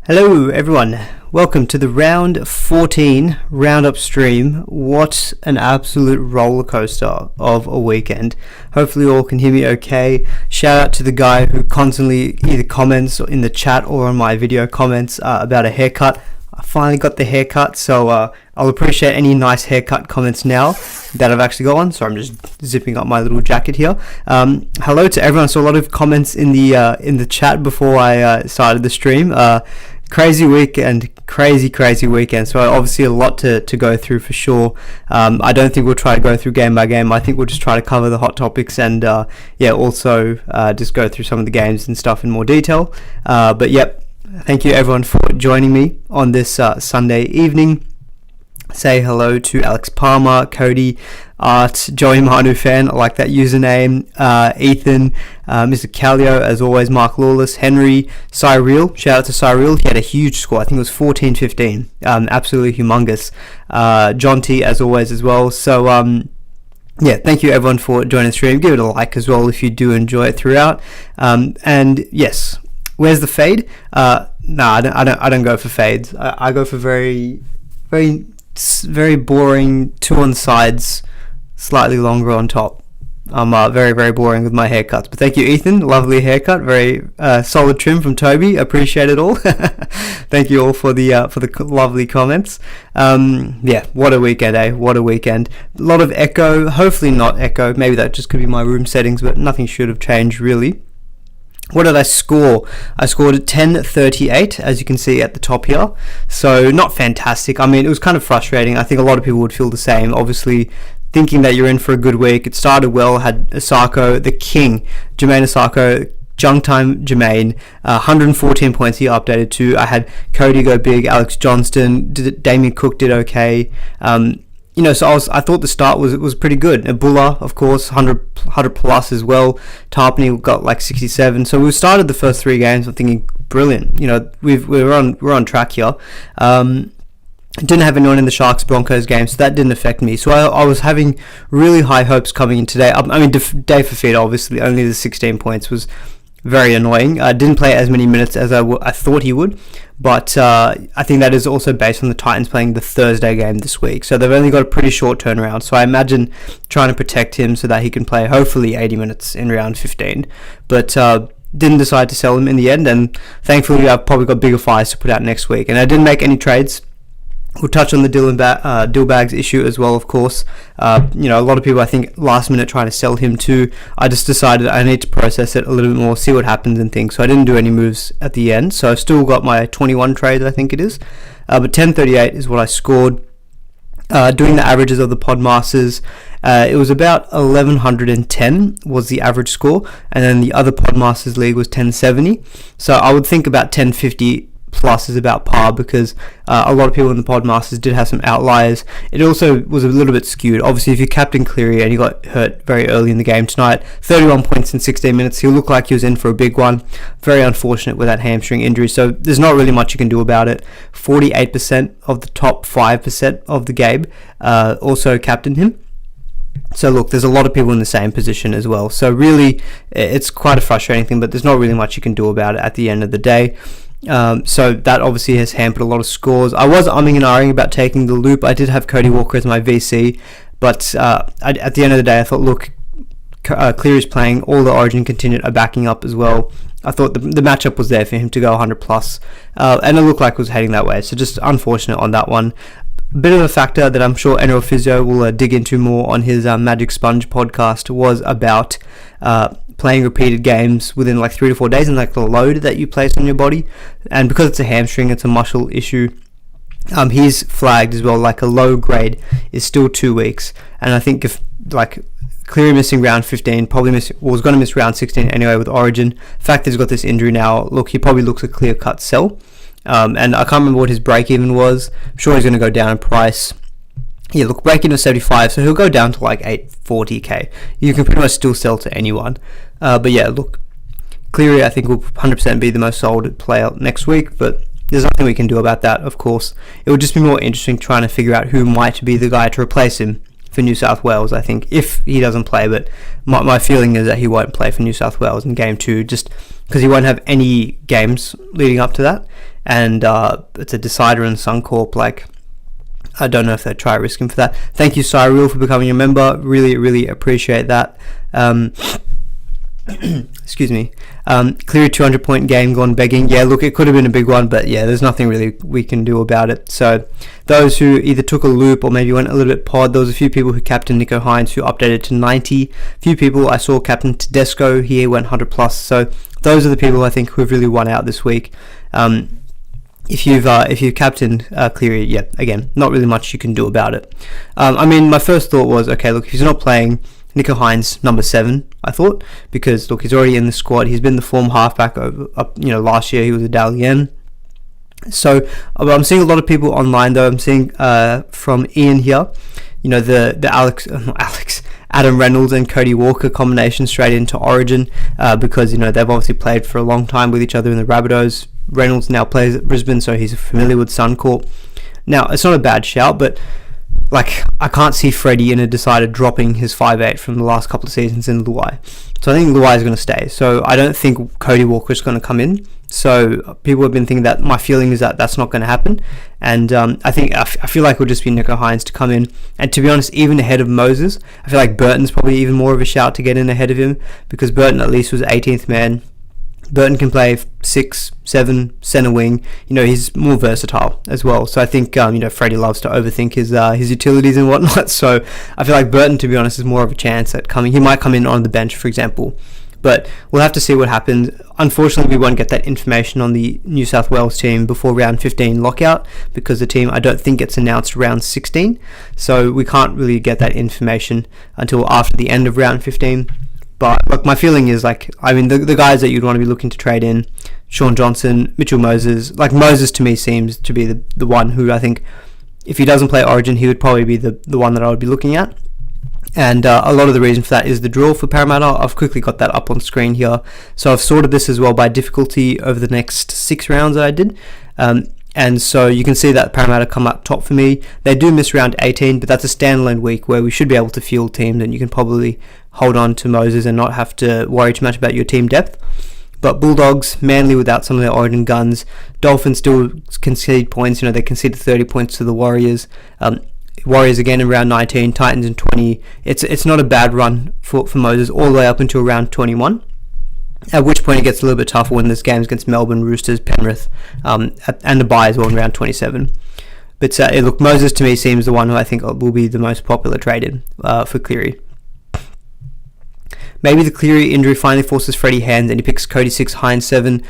Hello everyone, welcome to the round 14 roundup stream. What an absolute roller coaster of a weekend. Hopefully you all can hear me okay. Shout out to the guy who constantly either comments in the chat or on my video comments about a haircut. I finally got the haircut, so I'll appreciate any nice haircut comments now that I've actually got one. So I'm just zipping up my little jacket here. Hello to everyone. So a lot of comments in the chat before I started the stream. Crazy weekend, crazy weekend. So obviously a lot to go through for sure. I don't think we'll try to go through game by game. I think we'll just try to cover the hot topics and also just go through some of the games and stuff in more detail. But yep, thank you everyone for joining me on this Sunday evening. Say hello to Alex Palmer, Cody, Art, Joey Manu fan, I like that username, Ethan, Mr. Callio, as always, Mark Lawless, Henry, Cyril, shout out to Cyril, he had a huge score, I think it was 14-15, absolutely humongous, John T, as always, as well, so, thank you everyone for joining the stream, give it a like as well if you do enjoy it throughout, and yes, where's the fade? I don't go for fades, I go for very boring, two on sides, slightly longer on top. I'm very boring with my haircuts, but thank you Ethan, lovely haircut, very solid trim from Toby, appreciate it all. Thank you all for the lovely comments. What a weekend, what a weekend. A lot of echo, hopefully not echo, maybe that just could be my room settings, but nothing should have changed really. What did I score? I scored 10.38, as you can see at the top here. So not fantastic. I mean, it was kind of frustrating. I think a lot of people would feel the same. Obviously, thinking that you're in for a good week. It started well. Had Asako, the king, Jermaine Asako, junk time Jermaine, 114 points he updated to. I had Cody go big, Alex Johnston, Damien Cook did okay. So I thought the start was pretty good. Ebola, of course, 100 plus as well. Tarpany got like 67. So we started the first three games. I'm thinking, brilliant. We're on track here. Didn't have anyone in the Sharks Broncos game, so that didn't affect me. So I was having really high hopes coming in today. I mean, Dave Fafita, obviously, only the 16 points was very annoying. I didn't play as many minutes as I thought he would, but I think that is also based on the Titans playing the Thursday game this week. So they've only got a pretty short turnaround. So I imagine trying to protect him so that he can play hopefully 80 minutes in round 15. But didn't decide to sell him in the end, and thankfully I've probably got bigger fires to put out next week. And I didn't make any trades. We'll touch on the Dillbags issue as well, of course. A lot of people, I think, last minute trying to sell him too. I just decided I need to process it a little bit more, see what happens and things. So I didn't do any moves at the end. So I've still got my 21 trades, I think it is. But 10.38 is what I scored. Doing the averages of the Podmasters, it was about 1110 was the average score. And then the other Podmasters league was 1070. So I would think about 1050 plus is about par, because a lot of people in the Podmasters did have some outliers. It also was a little bit skewed. Obviously, if you captain Cleary and he got hurt very early in the game tonight, 31 points in 16 minutes, he looked like he was in for a big one. Very unfortunate with that hamstring injury, so there's not really much you can do about it. 48% of the top 5% of the game also captained him. So look, there's a lot of people in the same position as well. So really, it's quite a frustrating thing, but there's not really much you can do about it at the end of the day. So that obviously has hampered a lot of scores. I was umming and ahhing about taking the loop. I did have Cody Walker as my VC, but at the end of the day, I thought, look, Cleary's playing, all the Origin contingent are backing up as well. I thought the matchup was there for him to go 100 plus, and it looked like it was heading that way. So just unfortunate on that one. Bit of a factor that I'm sure NRL Physio will dig into more on his Magic Sponge podcast was about playing repeated games within like 3 to 4 days and like the load that you place on your body. And because it's a hamstring, it's a muscle issue. He's flagged as well, like a low grade is still 2 weeks. And I think if like Cleary missing round 15, was going to miss round 16 anyway with Origin. The fact that he's got this injury now, look, he probably looks a clear-cut sell. And I can't remember what his break-even was. I'm sure he's going to go down in price. Yeah, look, break-even is 75, so he'll go down to like 840k. You can pretty much still sell to anyone. But yeah, look, Cleary I think will 100% be the most sold player next week, but there's nothing we can do about that, of course. It would just be more interesting trying to figure out who might be the guy to replace him for New South Wales, I think, if he doesn't play. But my feeling is that he won't play for New South Wales in Game 2, just because he won't have any games leading up to that. and it's a decider in Suncorp. Like, I don't know if they'd try risk him for that. Thank you, Cyril, for becoming a member. Really, really appreciate that. Excuse me. Cleary 200-point game gone begging. Yeah, look, it could have been a big one, but yeah, there's nothing really we can do about it. So those who either took a loop or maybe went a little bit pod, there was a few people who captained Nico Hines who updated to 90. A few people I saw captain Tedesco, he went 100 plus. So those are the people I think who have really won out this week. If you've captained Cleary, yeah, again, not really much you can do about it. I mean, my first thought was, okay, look, if he's not playing, Nico Hines, number 7, I thought, because look, he's already in the squad. He's been the form halfback last year he was a Dalian. So I'm seeing a lot of people online though. I'm seeing from Ian here, the Adam Reynolds and Cody Walker combination straight into Origin, because they've obviously played for a long time with each other in the Rabbitohs. Reynolds now plays at Brisbane, so he's familiar with Suncorp. Now, it's not a bad shout, but like, I can't see Freddie in a decider dropping his 5'8" from the last couple of seasons in Luai. So I think Luai is going to stay. So I don't think Cody Walker is going to come in. So people have been thinking that. My feeling is that that's not going to happen. And I feel like it will just be Nico Hines to come in. And to be honest, even ahead of Moses, I feel like Burton's probably even more of a shout to get in ahead of him, because Burton at least was 18th man. Burton can play 6, 7, centre wing. He's more versatile as well. So I think Freddie loves to overthink his utilities and whatnot. So I feel like Burton, to be honest, is more of a chance at coming. He might come in on the bench, for example. But we'll have to see what happens. Unfortunately, we won't get that information on the New South Wales team before round 15 lockout, because the team, I don't think, gets announced round 16. So we can't really get that information until after the end of round 15. But look, my feeling is the guys that you'd want to be looking to trade in, Sean Johnson, Mitchell Moses. Like, Moses to me seems to be the one who I think, if he doesn't play Origin, he would probably be the one that I would be looking at. And a lot of the reason for that is the draw for Parramatta. I've quickly got that up on screen here. So I've sorted this as well by difficulty over the next 6 rounds that I did. And so you can see that Parramatta come up top for me. They do miss round 18, but that's a standalone week where we should be able to field teams, and you can probably hold on to Moses and not have to worry too much about your team depth. But Bulldogs, Manly without some of their Origin guns. Dolphins still concede points. They conceded 30 points to the Warriors. Warriors again in round 19, Titans in 20. It's not a bad run for Moses all the way up until round 21. At which point it gets a little bit tougher when there's games against Melbourne, Roosters, Penrith, and the bye as well in round 27. But look, Moses to me seems the one who I think will be the most popular trade in for Cleary. Maybe the Cleary injury finally forces Freddie hands and he picks Cody 6, Hines 7.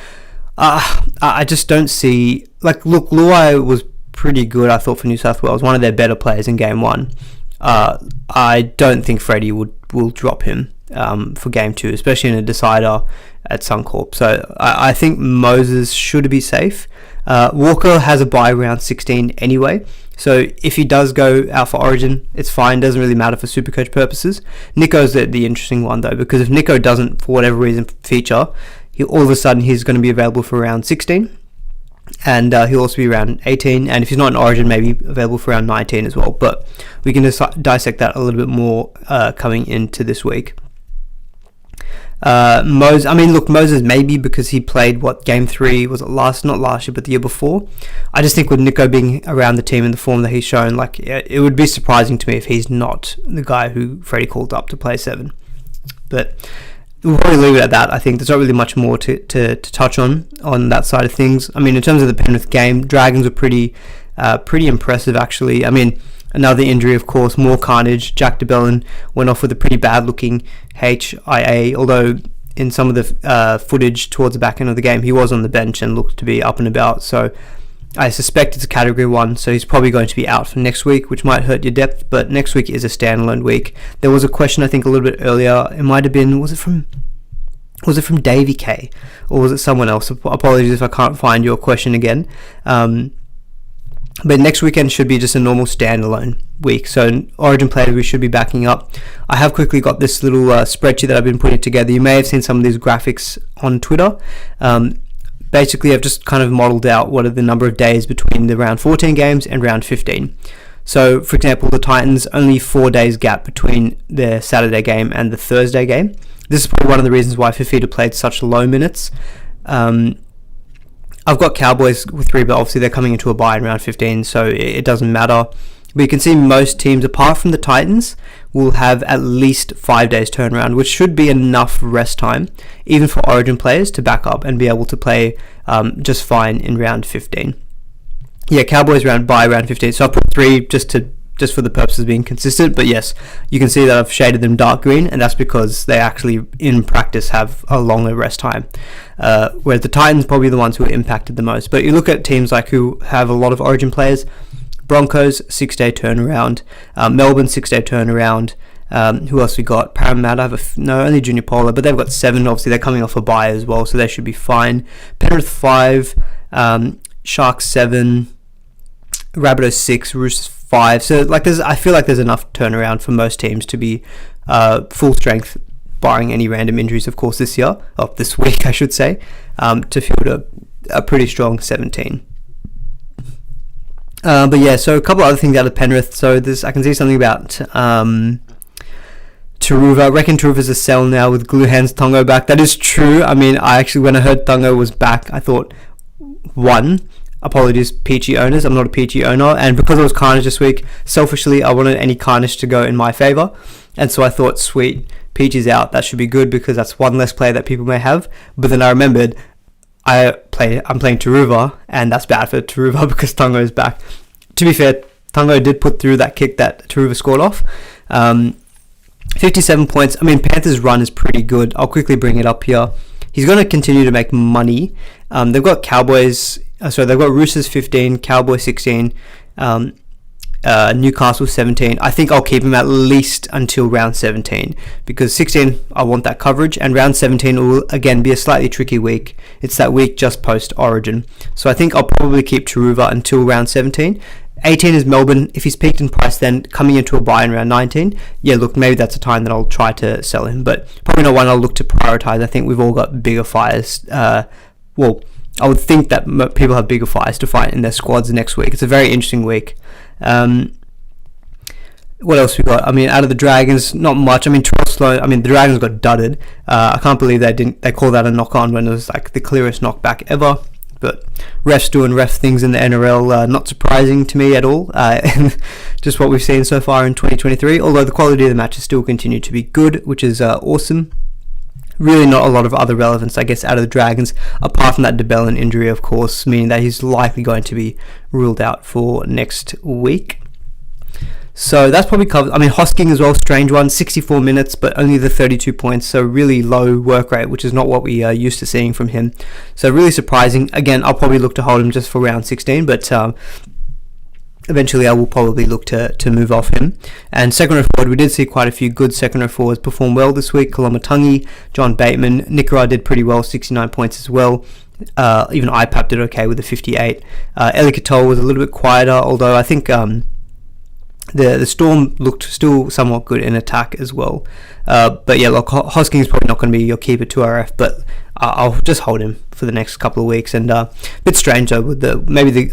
I just don't see... Look, Luai was pretty good, I thought, for New South Wales. One of their better players in game 1. I don't think Freddie will drop him for game 2, especially in a decider at Suncorp. So I think Moses should be safe. Walker has a bye round 16 anyway, so if he does go out for Origin, it's fine. Doesn't really matter for Supercoach purposes. Nico's the interesting one though, because if Nico doesn't for whatever reason feature, all of a sudden he's going to be available for round 16, and he'll also be around 18, and if he's not in Origin, maybe available for around 19 as well. But we can dissect that a little bit more coming into this week. Moses maybe, because he played game 3, was it not last year but the year before. I just think with Nico being around the team in the form that he's shown, it would be surprising to me if he's not the guy who Freddie called up to play 7. But we'll probably leave it at that. I think there's not really much more to touch on that side of things. I mean, in terms of the Penrith game, Dragons were pretty impressive actually. I mean, another injury, of course, more carnage. Jack DeBellin went off with a pretty bad-looking HIA, although in some of the footage towards the back end of the game, he was on the bench and looked to be up and about. So I suspect it's a Category 1, so he's probably going to be out for next week, which might hurt your depth, but next week is a standalone week. There was a question, I think, a little bit earlier. It might have been, was it from Davey K, or was it someone else? Apologies if I can't find your question again. But next weekend should be just a normal standalone week. So Origin players we should be backing up. I have quickly got this little spreadsheet that I've been putting together. You may have seen some of these graphics on Twitter. Basically, I've just kind of modeled out what are the number of days between the round 14 games and round 15. So, for example, the Titans, only 4 days gap between their Saturday game and the Thursday game. This is probably one of the reasons why Fifita played such low minutes. I've got Cowboys with 3, but obviously they're coming into a bye in round 15, so it doesn't matter. But you can see most teams, apart from the Titans, will have at least 5 days turnaround, which should be enough rest time, even for Origin players, to back up and be able to play just fine in round 15. Yeah, Cowboys by round 15. So I put 3 just for the purpose of being consistent. But yes, you can see that I've shaded them dark green, and that's because they actually, in practice, have a longer rest time. Whereas the Titans probably the ones who are impacted the most. But you look at teams like who have a lot of Origin players. Broncos, 6-day turnaround. Melbourne, 6-day turnaround. Who else we got? Parramatta only Junior Polar, but they've got 7. Obviously, they're coming off a bye as well, so they should be fine. Penrith 5, Sharks 7, Rabbitohs 6, Roosters 5. So I feel like there's enough turnaround for most teams to be full strength, barring any random injuries, of course, this week, I should say, to field a pretty strong 17. But yeah, so a couple other things out of Penrith. So I can see something about Taruva. I reckon Taruva's a sell now with Glue Hands Tongo back. That is true. I mean, when I heard Tongo was back, I thought, apologies, Peachy owners. I'm not a Peachy owner. And because it was Carnage this week, selfishly, I wanted any Carnage to go in my favour. And so I thought, sweet, Peachy's out. That should be good because that's one less player that people may have. But then I remembered, I'm playing Taruva, and that's bad for Taruva because Tongo is back. To be fair, Tongo did put through that kick that Taruva scored off. 57 points. I mean, Panthers' run is pretty good. I'll quickly bring it up here. He's going to continue to make money. They've got they've got Roosters 15, Cowboys 16, Newcastle 17. I think I'll keep him at least until round 17 because 16 I want that coverage, and round 17 will again be a slightly tricky week. It's that week just post Origin, so I think I'll probably keep Taruva until round 17. 18 is Melbourne. If he's peaked in price, then coming into a buy in round 19, yeah, look, maybe that's a time that I'll try to sell him, but probably not one I'll look to prioritize. I think we've all got bigger fires. I would think that people have bigger fires to fight in their squads next week. It's a very interesting week. What else we got? I mean, out of the Dragons, not much. I mean, the Dragons got dudded. I can't believe they called that a knock-on when it was like the clearest knockback ever. But refs doing ref things in the NRL, not surprising to me at all. Just what we've seen so far in 2023. Although the quality of the matches still continue to be good, which is awesome. Really not a lot of other relevance, I guess, out of the Dragons, apart from that DeBellin injury, of course, meaning that he's likely going to be ruled out for next week. So that's probably covered. I mean, Hosking as well, strange one, 64 minutes, but only the 32 points, so really low work rate, which is not what we are used to seeing from him. So really surprising. Again, I'll probably look to hold him just for round 16, but eventually I will probably look to move off him. And second row forward, we did see quite a few good second row forwards perform well this week. Kolomatangi, John Bateman, Nikora did pretty well, 69 points as well. Even IPAP did okay with the 58. Eli Katoa was a little bit quieter, although I think the Storm looked still somewhat good in attack as well. But yeah, look, Hosking's probably not going to be your keeper 2RF, but I'll just hold him for the next couple of weeks. And a bit strange though, with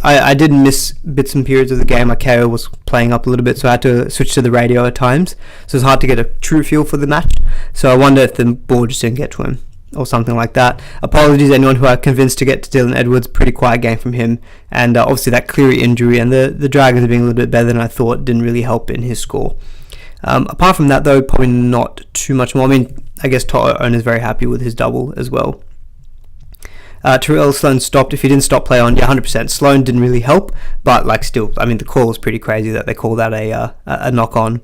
I did miss bits and periods of the game. Ikea was playing up a little bit, so I had to switch to the radio at times. So it's hard to get a true feel for the match. So I wonder if the ball just didn't get to him or something like that. Apologies to anyone who I convinced to get to Dylan Edwards. Pretty quiet game from him, and obviously that Cleary injury and the Dragons being a little bit better than I thought didn't really help in his score. Apart from that though, probably not too much more. I mean, I guess Toto owner's very happy with his double as well. Terrell Sloan stopped. If he didn't stop play on, 100%. Sloan didn't really help, but still, I mean, the call was pretty crazy that they call that a knock on.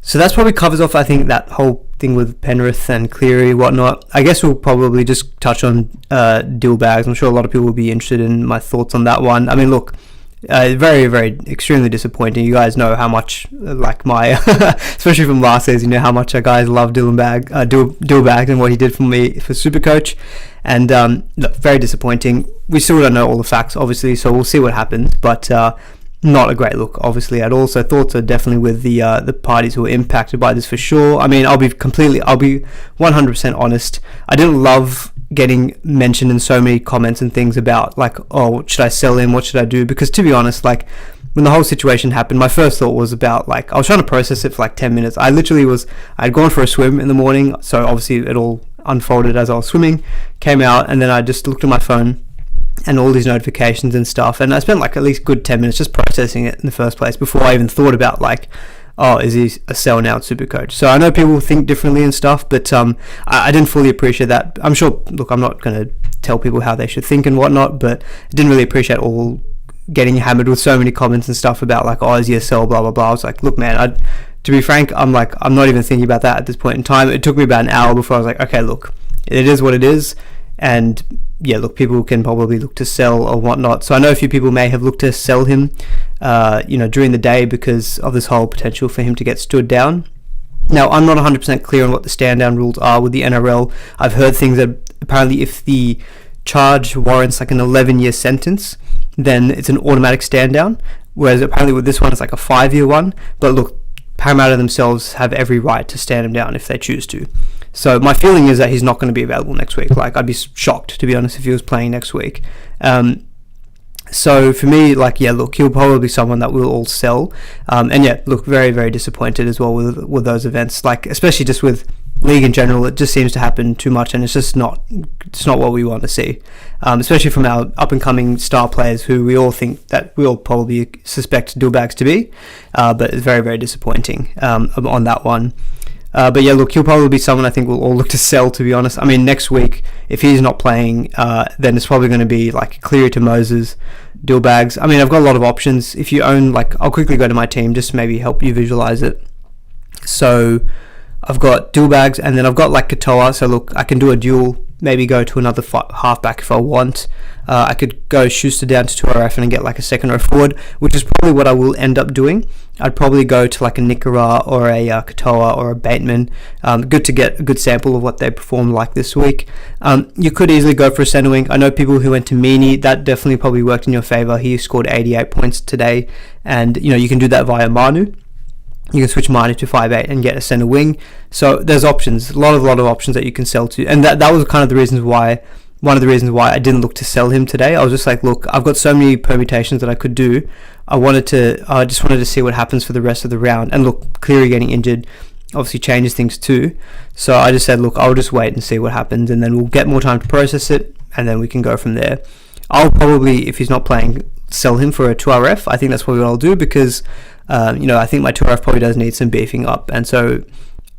So that's probably covers off, I think, that whole thing with Penrith and Cleary, whatnot. I guess we'll probably just touch on deal bags. I'm sure a lot of people will be interested in my thoughts on that one. I mean, look, very, very, extremely disappointing. You guys know how much, especially from last season, you know how much guys love deal bags and what he did for me for SuperCoach. And look, very disappointing. We still don't know all the facts, obviously, so we'll see what happens. But not a great look, obviously, at all. So thoughts are definitely with the parties who are impacted by this for sure. I mean, I'll be 100% honest. I didn't love getting mentioned in so many comments and things about oh, should I sell him? What should I do? Because to be honest, when the whole situation happened, my first thought was about I was trying to process it for 10 minutes. I'd gone for a swim in the morning, so obviously it all unfolded as I was swimming, came out, and then I just looked at my phone, and all these notifications and stuff, and I spent like at least good 10 minutes just processing it in the first place before I even thought about like, oh, is he a sell now at SuperCoach? So I know people think differently and stuff, but I didn't fully appreciate that. I'm sure, look, I'm not going to tell people how they should think and whatnot, but I didn't really appreciate all getting hammered with so many comments and stuff about like, oh, is he a sell, blah blah blah. I was like, look man, to be frank, I'm not even thinking about that at this point in time. It took me about an hour before I was like, okay, look, it is what it is, and yeah, look, people can probably look to sell or whatnot. So I know a few people may have looked to sell him during the day because of this whole potential for him to get stood down. Now, I'm not 100% clear on what the stand down rules are with the NRL. I've heard things that apparently if the charge warrants like an 11-year sentence, then it's an automatic stand down, whereas apparently with this one it's like a 5-year one. But look, Parramatta themselves have every right to stand him down if they choose to. So my feeling is that he's not going to be available next week. Like, I'd be shocked, to be honest, if he was playing next week. So for me, like, yeah, look, he'll probably be someone that we'll all sell. And yeah, look, very, very disappointed as well with those events. Like, especially just with league in general, it just seems to happen too much, and it's not what we want to see. Especially from our up and coming star players, who we all probably suspect Dillbags to be. But it's very, very disappointing on that one. But yeah, look, he'll probably be someone I think we'll all look to sell, to be honest. I mean, next week, if he's not playing, then it's probably going to be like Cleary to Moses, Dillbags. I mean, I've got a lot of options. If you own, like, I'll quickly go to my team, just to maybe help you visualize it. So I've got Dillbags, and then I've got like Katoa. So look, I can do a dual, maybe go to another halfback if I want. I could go Schuster down to 2RF and get like a second row forward, which is probably what I will end up doing. I'd probably go to like a Nikora or a Katoa or a Bateman. Good to get a good sample of what they performed like this week. You could easily go for a centre wing. I know people who went to Meany. That definitely probably worked in your favour. He scored 88 points today, and you can do that via Manu. You can switch Manu to 5'8" and get a centre wing. So there's options, a lot of options that you can sell to, and that was kind of one of the reasons why I didn't look to sell him today. I was just like, look, I've got so many permutations that I could do. I just wanted to see what happens for the rest of the round. And look, Cleary getting injured obviously changes things too. So I just said, look, I'll just wait and see what happens, and then we'll get more time to process it, and then we can go from there. I'll probably, if he's not playing, sell him for a 2RF. I think that's probably what I'll do, because I think my 2RF probably does need some beefing up, and so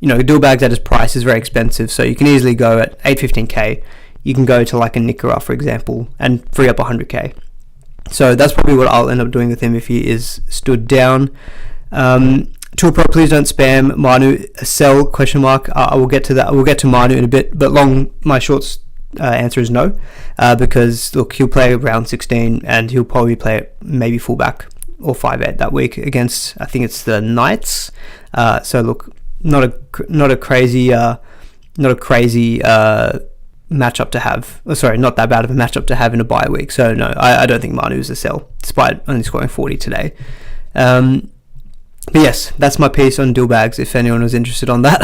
Dillbags at his price is very expensive, so you can easily go at 815k. You can go to like a Nikora, for example, and free up 100k. So that's probably what I'll end up doing with him if he is stood down. Tour Pro, please don't spam Manu. Sell ? I will get to that. We'll get to Manu in a bit, but my short answer is no, because look, he'll play round 16 and he'll probably play match fullback or 5'8" that week against, I think it's the Knights. So look, not a crazy matchup to have. Not that bad of a matchup to have in a bye week. So no, I don't think Manu is a sell, despite only scoring 40 today. But yes, that's my piece on Dillbags, if anyone was interested on that.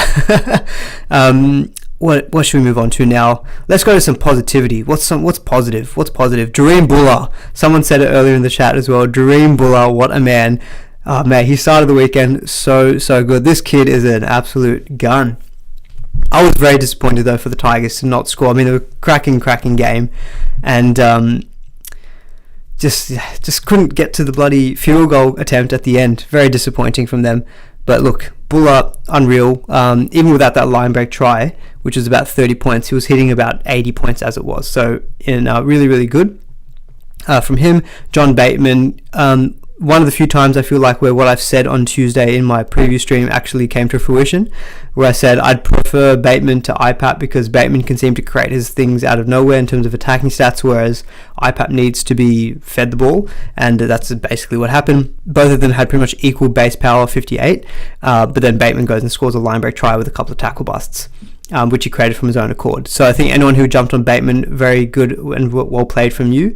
What should we move on to now? Let's go to some positivity. What's positive? Dream Buller. Someone said it earlier in the chat as well. Dream Buller, what a man. Oh man, he started the weekend so good. This kid is an absolute gun. I was very disappointed though for the Tigers to not score. I mean, it was a cracking game, and just couldn't get to the bloody field goal attempt at the end. Very disappointing from them. But look, Buller, unreal. Even without that line break try, which was about 30 points, he was hitting about 80 points as it was. So really good from him. John Bateman, one of the few times I feel like where what I've said on Tuesday in my preview stream actually came to fruition, where I said I'd prefer Bateman to IPAP because Bateman can seem to create his things out of nowhere in terms of attacking stats, whereas IPAP needs to be fed the ball, and that's basically what happened. Both of them had pretty much equal base power, 58, but then Bateman goes and scores a line break try with a couple of tackle busts, which he created from his own accord. So I think anyone who jumped on Bateman, very good and well played from you.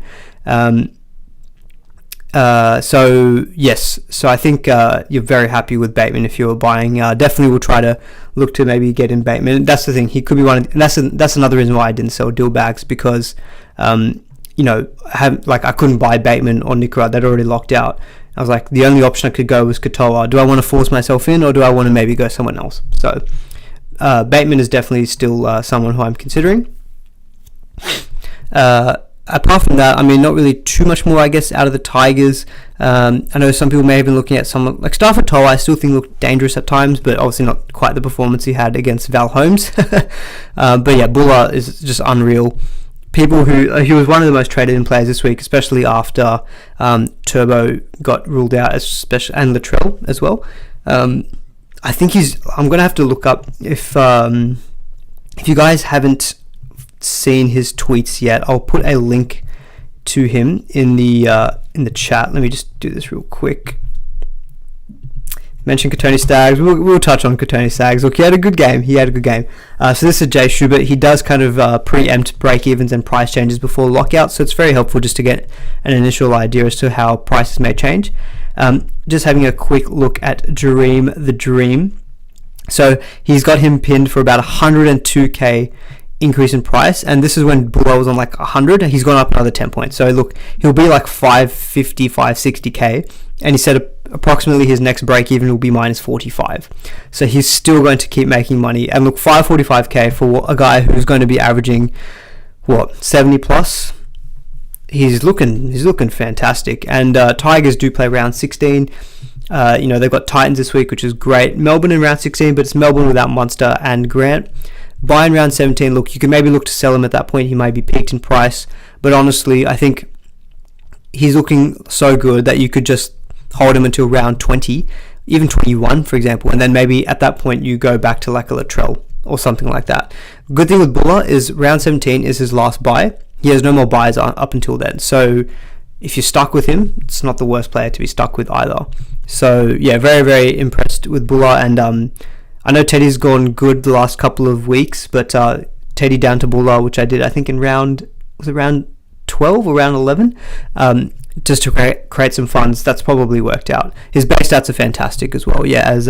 So I think you're very happy with Bateman if you're buying. Definitely will try to look to maybe get in Bateman. That's the thing. He could be one. That's another reason why I didn't sell Dillbags, because I couldn't buy Bateman or Nikora. They'd already locked out. I was like, the only option I could go was Katoa. Do I want to force myself in, or do I want to maybe go someone else? So Bateman is definitely still someone who I'm considering. apart from that, I mean, not really too much more, I guess, out of the Tigers. I know some people may have been looking at someone like Stafford Toa. I still think looked dangerous at times, but obviously not quite the performance he had against Val Holmes. But yeah, Buller is just unreal. People he was one of the most traded in players this week, especially after Turbo got ruled out, and Latrell as well. I think I'm gonna have to look up if you guys haven't seen his tweets yet. I'll put a link to him in the chat. Let me just do this real quick. Mention Kotoni Staggs. We'll touch on Kotoni Staggs. Look, he had a good game. So this is Jay Schubert. He does kind of preempt break-evens and price changes before lockout, so it's very helpful just to get an initial idea as to how prices may change. Just having a quick look at Jareem the Dream. So he's got him pinned for about 102k increase in price, and this is when Buller was on like 100. He's gone up another 10 points. So look, he'll be like 550, 560k, and he said approximately his next break even will be minus 45. So he's still going to keep making money. And look, 545k for a guy who's going to be averaging 70 plus. He's looking fantastic. And Tigers do play round 16. They've got Titans this week, which is great. Melbourne in round 16, but it's Melbourne without Munster and Grant. Buy in round 17, look, you can maybe look to sell him at that point. He might be peaked in price, but honestly, I think he's looking so good that you could just hold him until round 20, even 21, for example, and then maybe at that point you go back to like a Latrell or something like that. Good thing with Buller is round 17 is his last buy. He has no more buys up until then, so if you're stuck with him, it's not the worst player to be stuck with either. So yeah, very, very impressed with Buller, and I know Teddy's gone good the last couple of weeks, but Teddy down to Buller, which I did, I think in round 12 or round 11, just to create some funds. That's probably worked out. His base stats are fantastic as well. Yeah, as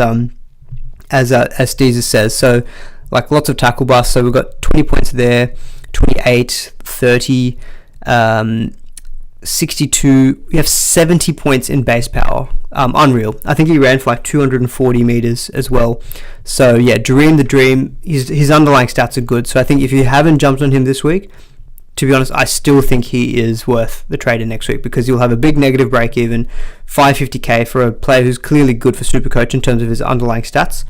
Deezer says. So like lots of tackle busts. So we've got 20 points there, 28, 30, 62. We have 70 points in base power. Unreal. I think he ran for like 240 meters as well. So yeah, Dream the Dream. His underlying stats are good. So I think if you haven't jumped on him this week, to be honest, I still think he is worth the trade in next week, because you'll have a big negative break even, 550k for a player who's clearly good for Supercoach in terms of his underlying stats.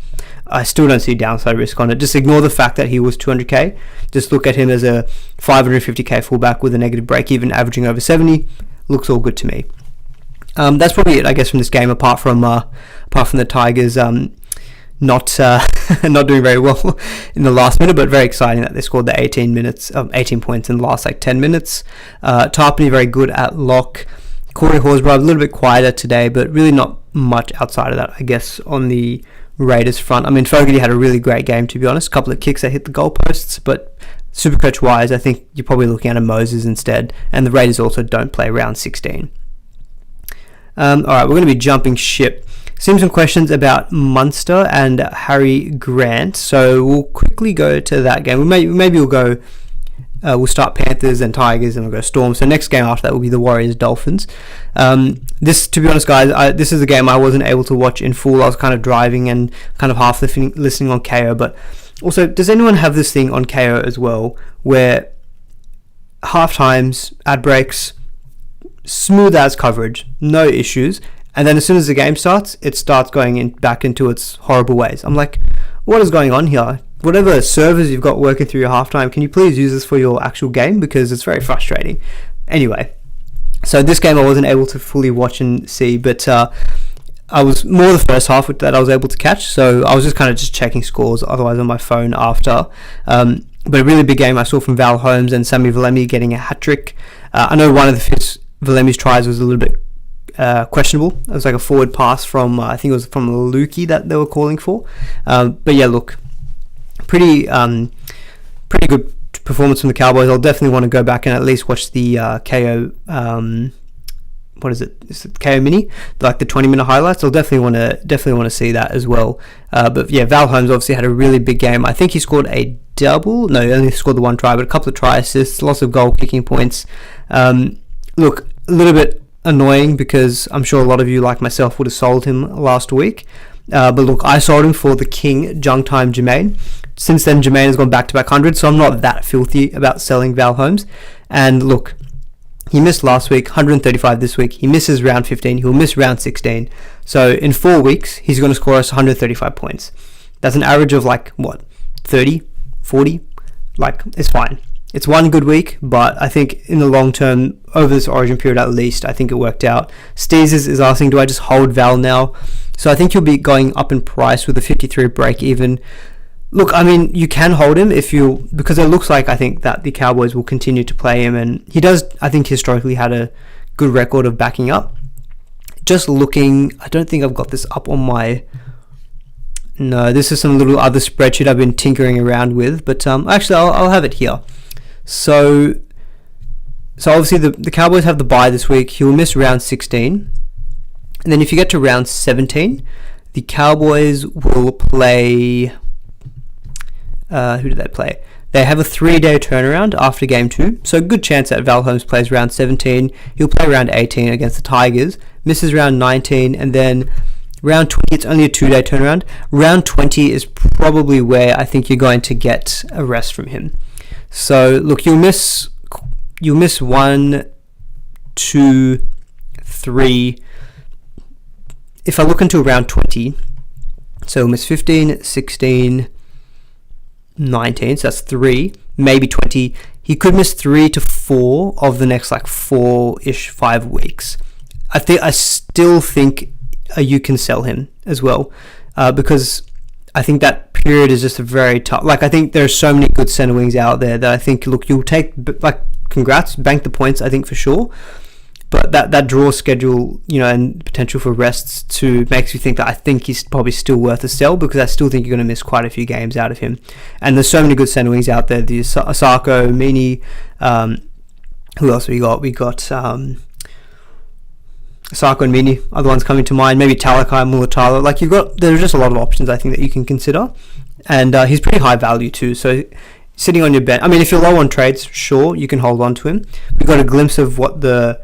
I still don't see downside risk on it. Just ignore the fact that he was 200k. Just look at him as a 550k fullback with a negative break even, averaging over 70. Looks all good to me. That's probably it, I guess, from this game. Apart from the Tigers not doing very well in the last minute, but very exciting that they scored the 18 points in the last 10 minutes. Tarpany very good at lock. Corey Horsburgh a little bit quieter today, but really not much outside of that, I guess, on the Raiders front. I mean, Fogarty had a really great game, to be honest. A couple of kicks that hit the goalposts, but Supercoach wise, I think you're probably looking at a Moses instead, and the Raiders also don't play round 16. Alright, we're going to be jumping ship. Seeing some questions about Munster and Harry Grant, so we'll quickly go to that game. Maybe we'll go. We'll start Panthers and Tigers, and we'll go Storm. So next game after that will be the Warriors Dolphins. This, to be honest, guys, this is a game I wasn't able to watch in full. I was kind of driving and kind of half listening on KO. But also, does anyone have this thing on KO as well, where half times, ad breaks, smooth as coverage, no issues, and then as soon as the game starts, it starts going back into its horrible ways? I'm like, what is going on here? Whatever servers you've got working through your halftime, can you please use this for your actual game? Because it's very frustrating. Anyway, so this game I wasn't able to fully watch and see, but I was more the first half that I was able to catch, so I was just checking scores otherwise on my phone after. But a really big game I saw from Val Holmes and Sammy Valemi getting a hat-trick. I know one of Valemi's tries was a little bit questionable. It was like a forward pass from I think it was from Lukey that they were calling for. But yeah, look, pretty good performance from the Cowboys. I'll definitely want to go back and at least watch the KO. What is it? Is it KO Mini? Like the 20-minute highlights. I'll definitely want to see that as well. But yeah, Val Holmes obviously had a really big game. I think he scored a double. No, he only scored the one try, but a couple of try assists, lots of goal kicking points. Look, a little bit annoying because I'm sure a lot of you, like myself, would have sold him last week. But look, I sold him for the King Junk Time Jermaine. Since then, Jermaine has gone back-to-back 100, so I'm not that filthy about selling Val Holmes. And look, He missed last week, 135 this week. He misses round 15. He'll miss round 16. So in 4 weeks, he's going to score us 135 points. That's an average of 30, 40. It's fine. It's one good week, but I think in the long term, over this origin period at least, I think it worked out. Steez is asking, do I just hold Val now? So I think you'll be going up in price with a 53 break even. Look, I mean, you can hold him because it looks like I think that the Cowboys will continue to play him, and he does, I think, historically had a good record of backing up. Just looking, I don't think I've got this up on my... No, this is some little other spreadsheet I've been tinkering around with, but actually I'll have it here. So obviously the Cowboys have the bye this week. He'll miss round 16, and then if you get to round 17, the Cowboys will play... who do they play? They have a 3-day turnaround after game 2, so good chance that Val Holmes plays round 17. He'll play round 18 against the Tigers, misses round 19, and then round 20, it's only a 2-day turnaround. Round 20 is probably where I think you're going to get a rest from him. So look, you'll miss 1, 2, 3. If I look into round 20, so he'll miss 15, 16, 19, so that's 3, maybe 20. He could miss 3 to 4 of the next 4-ish, 5 weeks. I still think you can sell him as well, because I think that period is just a very tough... I think there are so many good centre wings out there that I think, look, you'll take... congrats, bank the points, I think, for sure. But that draw schedule, and potential for rests makes me think that I think he's probably still worth a sell, because I still think you're going to miss quite a few games out of him. And there's so many good centre wings out there. The Asako, Mini, who else we got? We got Asako and Mini, other ones coming to mind. Maybe Talakai, Mulatalo. There's just a lot of options I think that you can consider. And he's pretty high value too. So sitting on your bench, I mean, if you're low on trades, sure, you can hold on to him. We got a glimpse of what the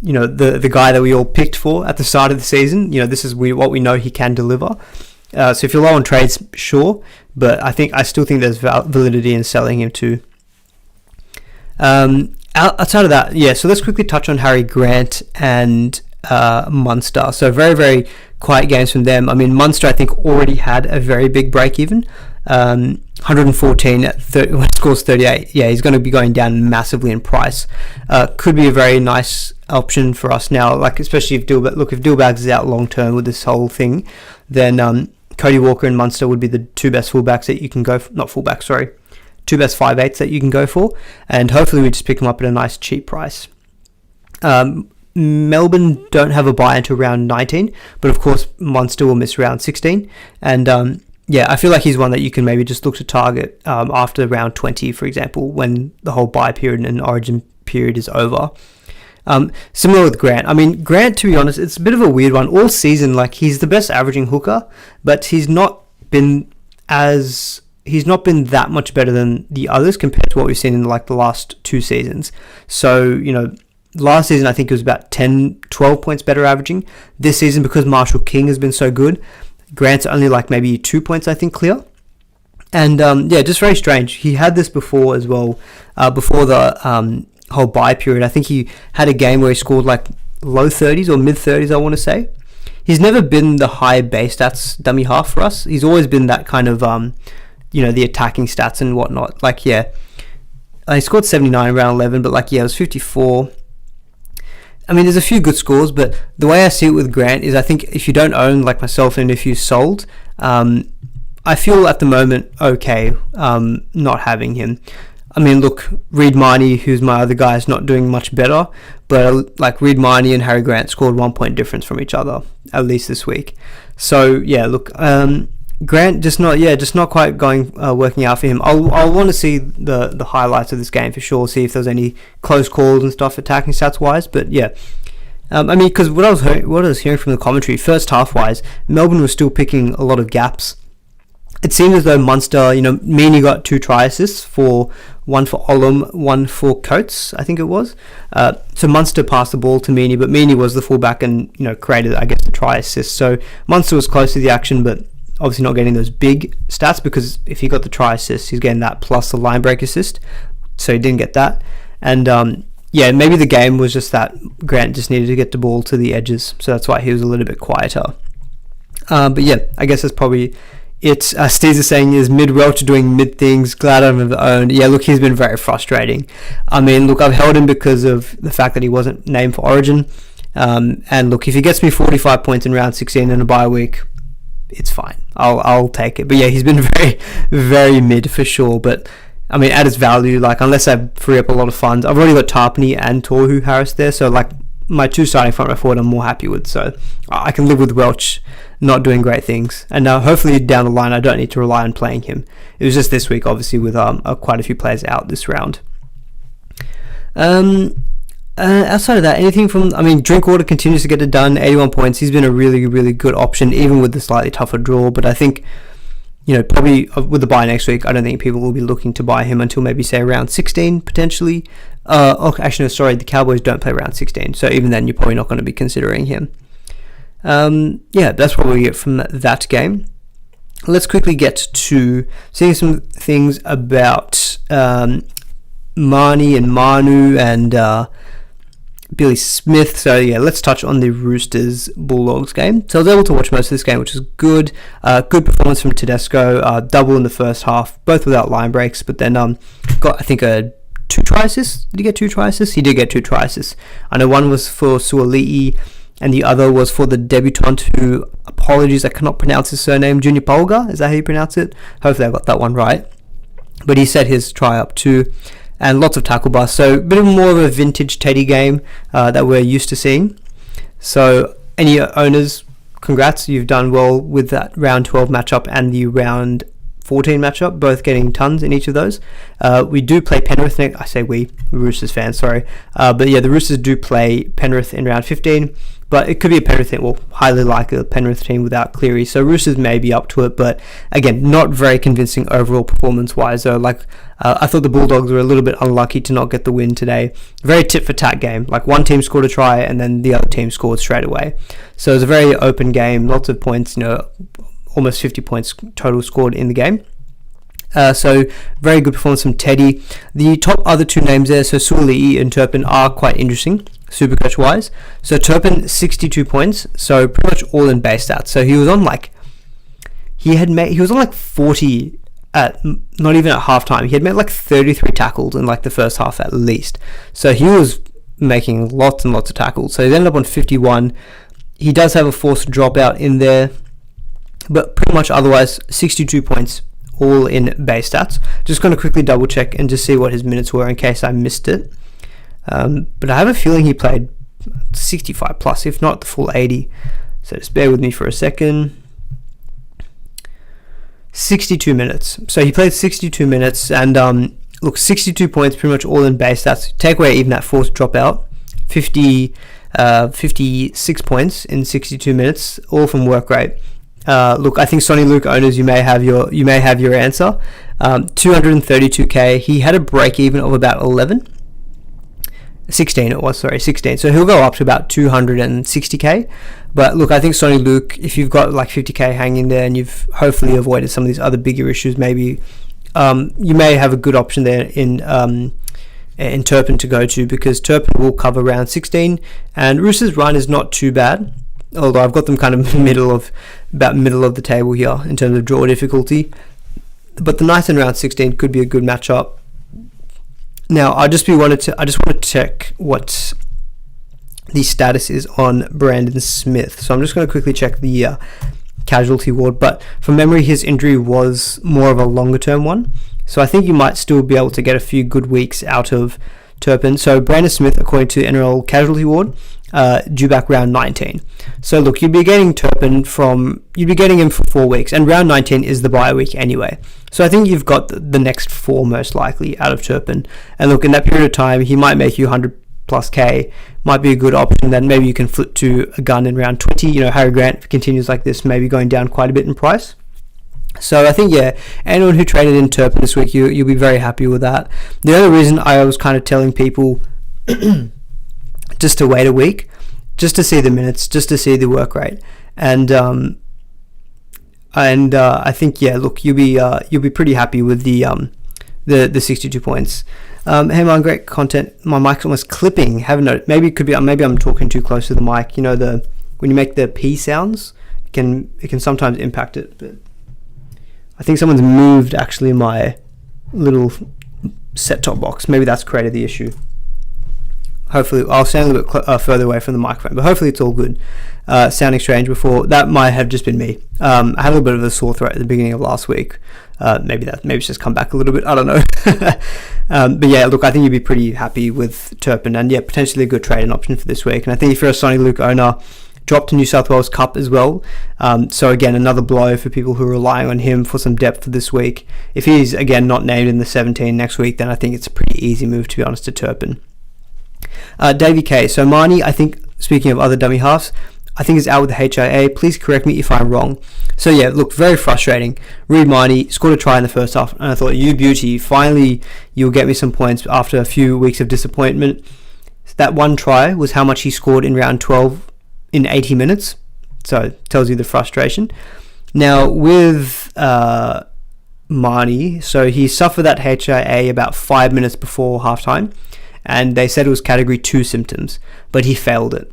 guy that we all picked for at the start of the season. This is what we know he can deliver. So if you're low on trades, sure, but I still think there's validity in selling him too. Outside of that, yeah. So let's quickly touch on Harry Grant and Munster. So very, very quiet games from them. I mean, Munster I think already had a very big break even. 114 at 30, when it scores 38. Yeah, he's going to be going down massively in price. Could be a very nice option for us now, especially if Dillbags is out long term with this whole thing, then Cody Walker and Munster would be the two best fullbacks that you can go for, two best 5'8" that you can go for, and hopefully we just pick them up at a nice cheap price. Melbourne don't have a bye until round 19, but of course Munster will miss round 16, and yeah, I feel like he's one that you can maybe just look to target after round 20, for example, when the whole bye period and origin period is over. Similar with Grant. I mean, Grant, to be honest, it's a bit of a weird one. All season, he's the best averaging hooker, but he's not been that much better than the others compared to what we've seen in the last 2 seasons. So, last season I think it was about 10, 12 points better averaging. This season, because Marshall King has been so good, Grant's only maybe 2 points, I think, clear. And yeah, just very strange. He had this before as well, before the whole bye period. I think he had a game where he scored low 30s or mid 30s, I want to say. He's never been the high base stats dummy half for us. He's always been that kind of, the attacking stats and whatnot. He scored 79 in round 11, but it was 54. I mean, there's a few good scores, but the way I see it with Grant is I think if you don't own, myself, and if you sold, I feel at the moment okay not having him. I mean, look, Reid Marnie, who's my other guy, is not doing much better, but Reid Marnie and Harry Grant scored 1 point difference from each other, at least this week. So, yeah, look, Grant just not quite working out for him. I'll want to see the highlights of this game for sure, see if there's any close calls and stuff attacking stats wise. But yeah, I mean, because what I was hearing from the commentary, first half wise, Melbourne was still picking a lot of gaps. It seemed as though Munster, Meaney got 2 try assists, one for Olam, one for Coates, I think it was. So Munster passed the ball to Meaney, but Meaney was the fullback and created, I guess, the try assist. So Munster was close to the action, but obviously not getting those big stats, because if he got the try assist, he's getting that plus the line break assist, so he didn't get that. And yeah, maybe the game was just that Grant just needed to get the ball to the edges, so that's why he was a little bit quieter. But yeah, I guess that's probably it. Steve's is saying is mid-Welch doing mid things, glad I haven't owned. Yeah, look, he's been very frustrating. I mean, look, I've held him because of the fact that he wasn't named for Origin. And look, if he gets me 45 points in round 16 in a bye week, it's fine. I'll take it. But yeah, he's been very, very mid for sure. But I mean, at his value, like, unless I free up a lot of funds, I've already got Tarpany and Tohu Harris there, so like my two starting front row forward I'm more happy with, so I can live with Welch not doing great things. And now hopefully down the line I don't need to rely on playing him. It was just this week, obviously, with quite a few players out this round. Outside of that, anything from, I mean, Drinkwater continues to get it done, 81 points. He's been a really, really good option, even with the slightly tougher draw, but I think, you know, probably with the buy next week, I don't think people will be looking to buy him until maybe, say, round 16, potentially. Actually, no, sorry, the Cowboys don't play round 16, so even then, you're probably not going to be considering him. Yeah, that's what we get from that game. Let's quickly get to seeing some things about Marnie and Manu and Billy Smith. So yeah, let's touch on the Roosters Bulldogs game. So I was able to watch most of this game, which is good. Good performance from Tedesco, double in the first half, both without line breaks, but then got, I think, a 2 try assists. Did he get 2 try assists? He did get 2 try assists. I know one was for Suali'i and the other was for the debutant who, apologies, I cannot pronounce his surname, Junior Polga, is that how you pronounce it? Hopefully I got that one right. But he set his try up too, and lots of tackle busts, so a bit more of a vintage Teddy game that we're used to seeing. So any owners, congrats, you've done well with that round 12 matchup and the round 14 matchup, both getting tons in each of those. We do play Penrith next. I say we, Roosters fans, sorry. But yeah, the Roosters do play Penrith in round 15, but it could be a Penrith team, well, highly likely a Penrith team without Cleary, so Roosters may be up to it, but again, not very convincing overall performance-wise, though. Like, I thought the Bulldogs were a little bit unlucky to not get the win today. Very tit-for-tat game. Like, one team scored a try, and then the other team scored straight away. So it was a very open game, lots of points, you know, almost 50 points total scored in the game. So very good performance from Teddy. The top other two names there, so Suali'i and Turpin, are quite interesting, Supercoach wise. So Turpin 62 points, so pretty much all in base stats. So he was on like 40 at not even at halftime. He had made like 33 tackles in like the first half at least. So he was making lots and lots of tackles. So he ended up on 51. He does have a forced dropout in there, but pretty much otherwise 62 points all in base stats. Just going to quickly double check and just see what his minutes were in case I missed it. But I have a feeling he played 65 plus, if not the full 80. So just bear with me for a second. 62 minutes. So he played 62 minutes and look, 62 points, pretty much all in base stats. Take away even that forced dropout, 56 points in 62 minutes, all from work rate. Look, I think Sonny Luke owners, you may have your answer. 232k. He had a break even of about 16 it was, sorry, 16. So he'll go up to about 260k. But look, I think Sonny Luke, if you've got like 50k hanging there and you've hopefully avoided some of these other bigger issues, maybe you may have a good option there in Turpin to go to, because Turpin will cover round 16 and Roosters' run is not too bad. Although I've got them kind of middle of the table here in terms of draw difficulty, but the Knights in round 16 could be a good matchup. Now I just want to check what the status is on Brandon Smith. So I'm just going to quickly check the casualty ward, but from memory his injury was more of a longer term one, so I think you might still be able to get a few good weeks out of Turpin. So Brandon Smith, according to NRL casualty ward, due back round 19. So look, you'd be getting him for 4 weeks, and round 19 is the bye week anyway. So I think you've got the next 4 most likely out of Turpin. And look, in that period of time, he might make you 100 plus K, might be a good option. Then maybe you can flip to a gun in round 20. You know, Harry Grant continues like this, maybe going down quite a bit in price. So I think, yeah, anyone who traded in Turpin this week, you'll be very happy with that. The only reason I was kind of telling people just to wait a week, just to see the minutes, just to see the work rate, and I think, yeah, look, you'll be pretty happy with the the 62 points. Hey man, great content. My mic's almost clipping. Haven't noticed. Maybe I'm talking too close to the mic. You know, when you make the P sounds, it can sometimes impact it. But I think someone's moved actually my little set-top box. Maybe that's created the issue. Hopefully, I'll stand a little bit further away from the microphone, but hopefully it's all good. Sounding strange before, that might have just been me. I had a little bit of a sore throat at the beginning of last week. Maybe it's just come back a little bit. I don't know. But yeah, look, I think you'd be pretty happy with Turpin, and yeah, potentially a good trading option for this week. And I think if you're a Sonny Luke owner, dropped to New South Wales Cup as well. So again, another blow for people who are relying on him for some depth for this week. If he's again not named in the 17 next week, then I think it's a pretty easy move, to be honest, to Turpin. Davey K. So Marnie, I think, speaking of other dummy halves, I think is out with the HIA. Please correct me if I'm wrong. So yeah, look, very frustrating. Reid Marnie scored a try in the first half, and I thought, you beauty, finally you'll get me some points after a few weeks of disappointment. That one try was how much he scored in round 12 in 80 minutes. So it tells you the frustration. Now with Marnie, so he suffered that HIA about 5 minutes before halftime, and they said it was category 2 symptoms, but he failed it.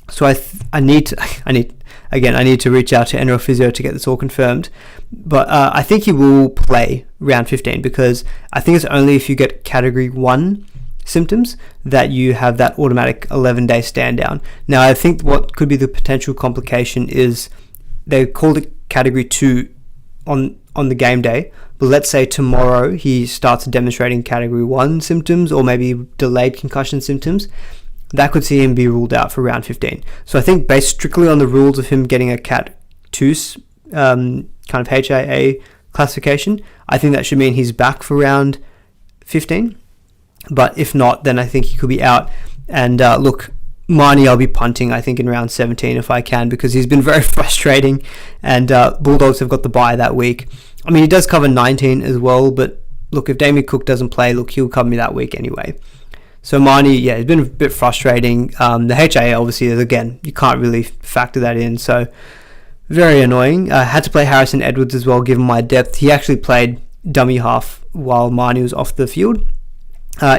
So I need to reach out to NRL Physio to get this all confirmed. But I think he will play round 15, because I think it's only if you get category 1 symptoms that you have that automatic 11-day stand down. Now, I think what could be the potential complication is they called it category 2 on the game day, but let's say tomorrow he starts demonstrating category 1 symptoms, or maybe delayed concussion symptoms. That could see him be ruled out for round 15. So I think based strictly on the rules of him getting a Cat 2 kind of HIA classification, I think that should mean he's back for round 15. But if not, then I think he could be out. And look, Marnie, I'll be punting, I think, in round 17 if I can, because he's been very frustrating. And Bulldogs have got the bye that week. I mean, he does cover 19 as well, but look, if Damien Cook doesn't play, look, he'll cover me that week anyway. So Marnie, yeah, it's been a bit frustrating. The HIA, obviously, again, you can't really factor that in, so very annoying. I had to play Harrison Edwards as well, given my depth. He actually played dummy half while Marnie was off the field.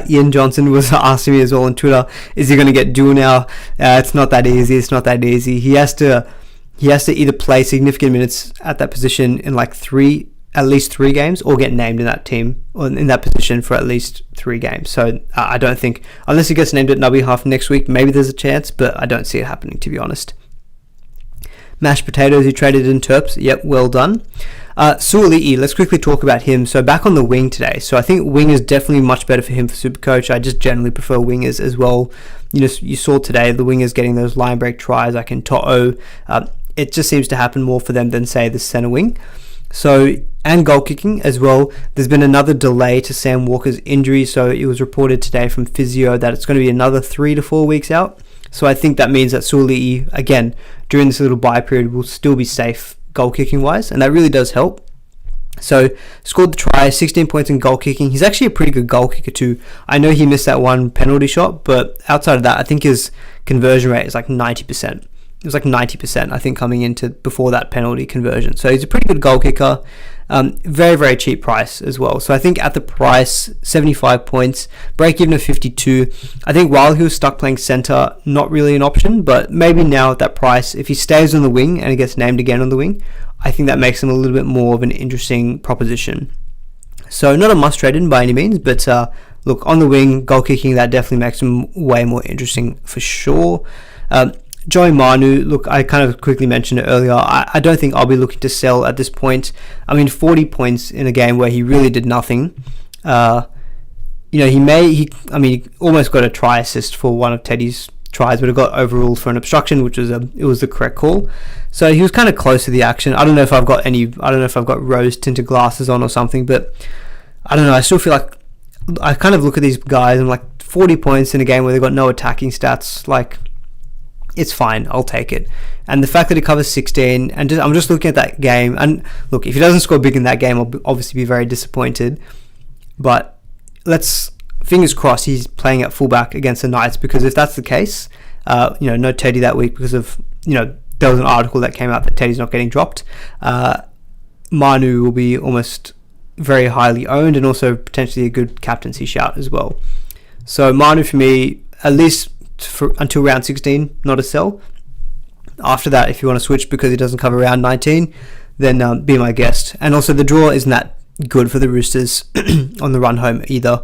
Ian Johnson was asking me as well on Twitter, is he going to get dual now? It's not that easy. He has to either play significant minutes at that position in like at least 3 games, or get named in that team or in that position for at least 3 games. So I don't think, unless he gets named at nubby half next week, maybe there's a chance, but I don't see it happening, to be honest. Mashed potatoes, you traded in Terps. Yep, well done. Suoli'i, let's quickly talk about him. So back on the wing today. So I think wing is definitely much better for him for Supercoach. I just generally prefer wingers as well. You know, you saw today the wingers getting those line break tries like in To'o. It just seems to happen more for them than, say, the centre wing. So, and goal kicking as well. There's been another delay to Sam Walker's injury. So it was reported today from physio that it's going to be another 3 to 4 weeks out. So I think that means that Suoli'i, again, during this little bye period, will still be safe goal kicking wise, and that really does help. So scored the try, 16 points in goal kicking. He's actually a pretty good goal kicker too. I know he missed that one penalty shot, but outside of that, I think his conversion rate is like 90%. It was like 90%, I think, coming into before that penalty conversion. So he's a pretty good goal kicker. Very, very cheap price as well. So I think at the price, 75 points, break even of 52. I think while he was stuck playing centre, not really an option, but maybe now at that price, if he stays on the wing and he gets named again on the wing, I think that makes him a little bit more of an interesting proposition. So not a must trade in by any means, but look, on the wing, goal kicking, that definitely makes him way more interesting for sure. Joey Manu, look, I kind of quickly mentioned it earlier. I don't think I'll be looking to sell at this point. I mean, 40 points in a game where he really did nothing. He almost got a try assist for one of Teddy's tries, but it got overruled for an obstruction, which was it was the correct call. So he was kind of close to the action. I don't know if I've got rose tinted glasses on or something, but I don't know. I still feel like I kind of look at these guys and like 40 points in a game where they've got no attacking stats, like, it's fine, I'll take it. And the fact that he covers 16, and I'm just looking at that game, and look, if he doesn't score big in that game, I'll obviously be very disappointed. But fingers crossed he's playing at fullback against the Knights, because if that's the case, no Teddy that week because of, there was an article that came out that Teddy's not getting dropped. Manu will be almost very highly owned and also potentially a good captaincy shout as well. So Manu for me, at least until round 16, not a sell. After that, if you want to switch because he doesn't cover round 19, then be my guest. And also the draw isn't that good for the Roosters on the run home either.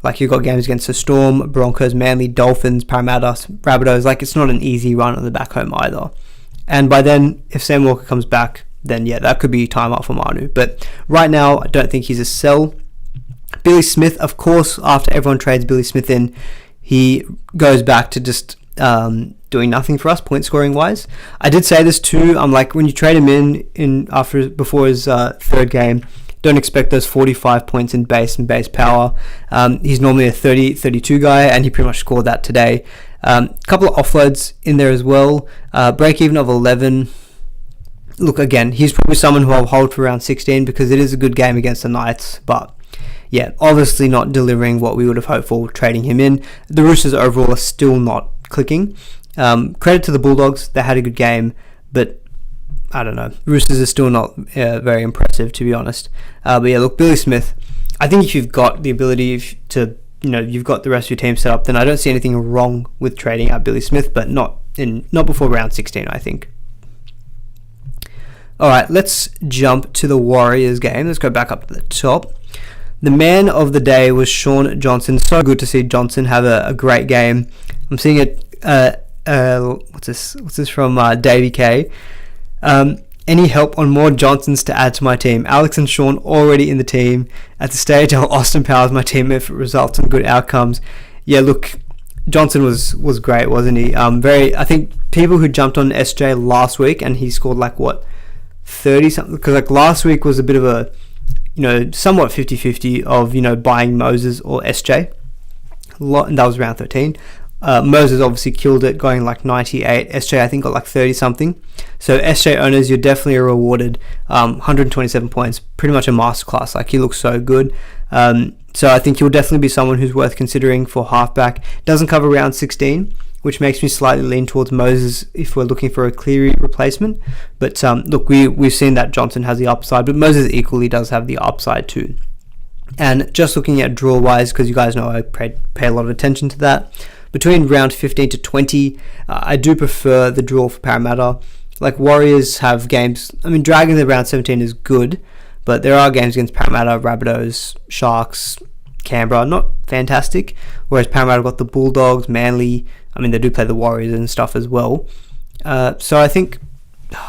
Like, you've got games against the Storm, Broncos, Manly, Dolphins, Parramatta, Rabbitohs. Like, it's not an easy run on the back home either. And by then, if Sam Walker comes back, then yeah, that could be time out for Manu. But right now, I don't think he's a sell. Billy Smith, of course, after everyone trades Billy Smith in, he goes back to just doing nothing for us, point scoring wise. I did say this too. I'm like, when you trade him before his third game, don't expect those 45 points in base and base power. He's normally a 30-32 guy, and he pretty much scored that today. Couple of offloads in there as well. Break even of 11. Look, again, he's probably someone who I'll hold for around 16 because it is a good game against the Knights, but yeah, obviously not delivering what we would have hoped for trading him in. The Roosters overall are still not clicking. Credit to the Bulldogs, they had a good game, but I don't know. Roosters are still not very impressive, to be honest. But yeah, look, Billy Smith, I think if you've got the ability to, you've got the rest of your team set up, then I don't see anything wrong with trading out Billy Smith, but not before round 16, I think. All right, let's jump to the Warriors game. Let's go back up to the top. The man of the day was Shaun Johnson. So good to see Johnson have a great game. I'm seeing it. What's this from Davey K? Any help on more Johnsons to add to my team? Alex and Shaun already in the team. At the stage, Austin Powers my team if it results in good outcomes. Yeah, look, Johnson was great, wasn't he? I think people who jumped on SJ last week and he scored 30 something, because last week was a bit of a somewhat 50-50 of buying Moses or SJ. And that was round 13. Moses obviously killed it, going 98. SJ I think got 30 something. So SJ owners, you're definitely rewarded. 127 points, pretty much a masterclass. He looks so good. So I think he'll definitely be someone who's worth considering for halfback. Doesn't cover round 16, which makes me slightly lean towards Moses if we're looking for a Cleary replacement. But look, we've seen that Johnson has the upside, but Moses equally does have the upside too. And just looking at draw wise, because you guys know I pay a lot of attention to that, between round 15 to 20, I do prefer the draw for Parramatta. Warriors have games, Dragons at round 17 is good, but there are games against Parramatta, Rabbitohs, Sharks, Canberra, not fantastic, whereas Parramatta got the Bulldogs, Manly, they do play the Warriors and stuff as well. So I think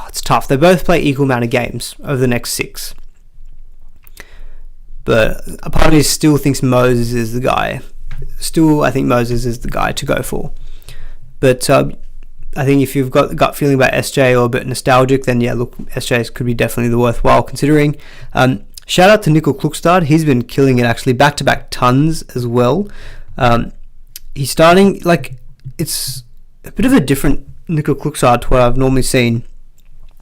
it's tough. They both play equal amount of games over the next 6. But a part of me still thinks Moses is the guy. I think Moses is the guy to go for. But I think if you've got the gut feeling about SJ or a bit nostalgic, then yeah, look, SJ could be definitely the worthwhile considering. Shout out to Nickel Klukstad. He's been killing it actually. Back-to-back tons as well. He's starting, it's a bit of a different Nickel Klukstad to what I've normally seen.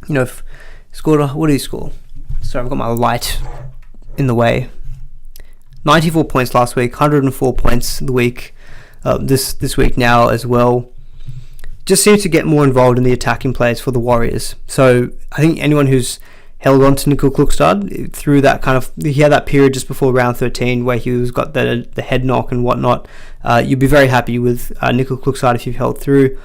What did he score? Sorry, I've got my light in the way. 94 points last week, 104 points the week, this week now as well. Just seems to get more involved in the attacking plays for the Warriors. So I think anyone who's held on to Nickel Klukstad through that he had that period just before round 13 where he was got the head knock and whatnot. You'd be very happy with Nickel Klukstad if you've held through.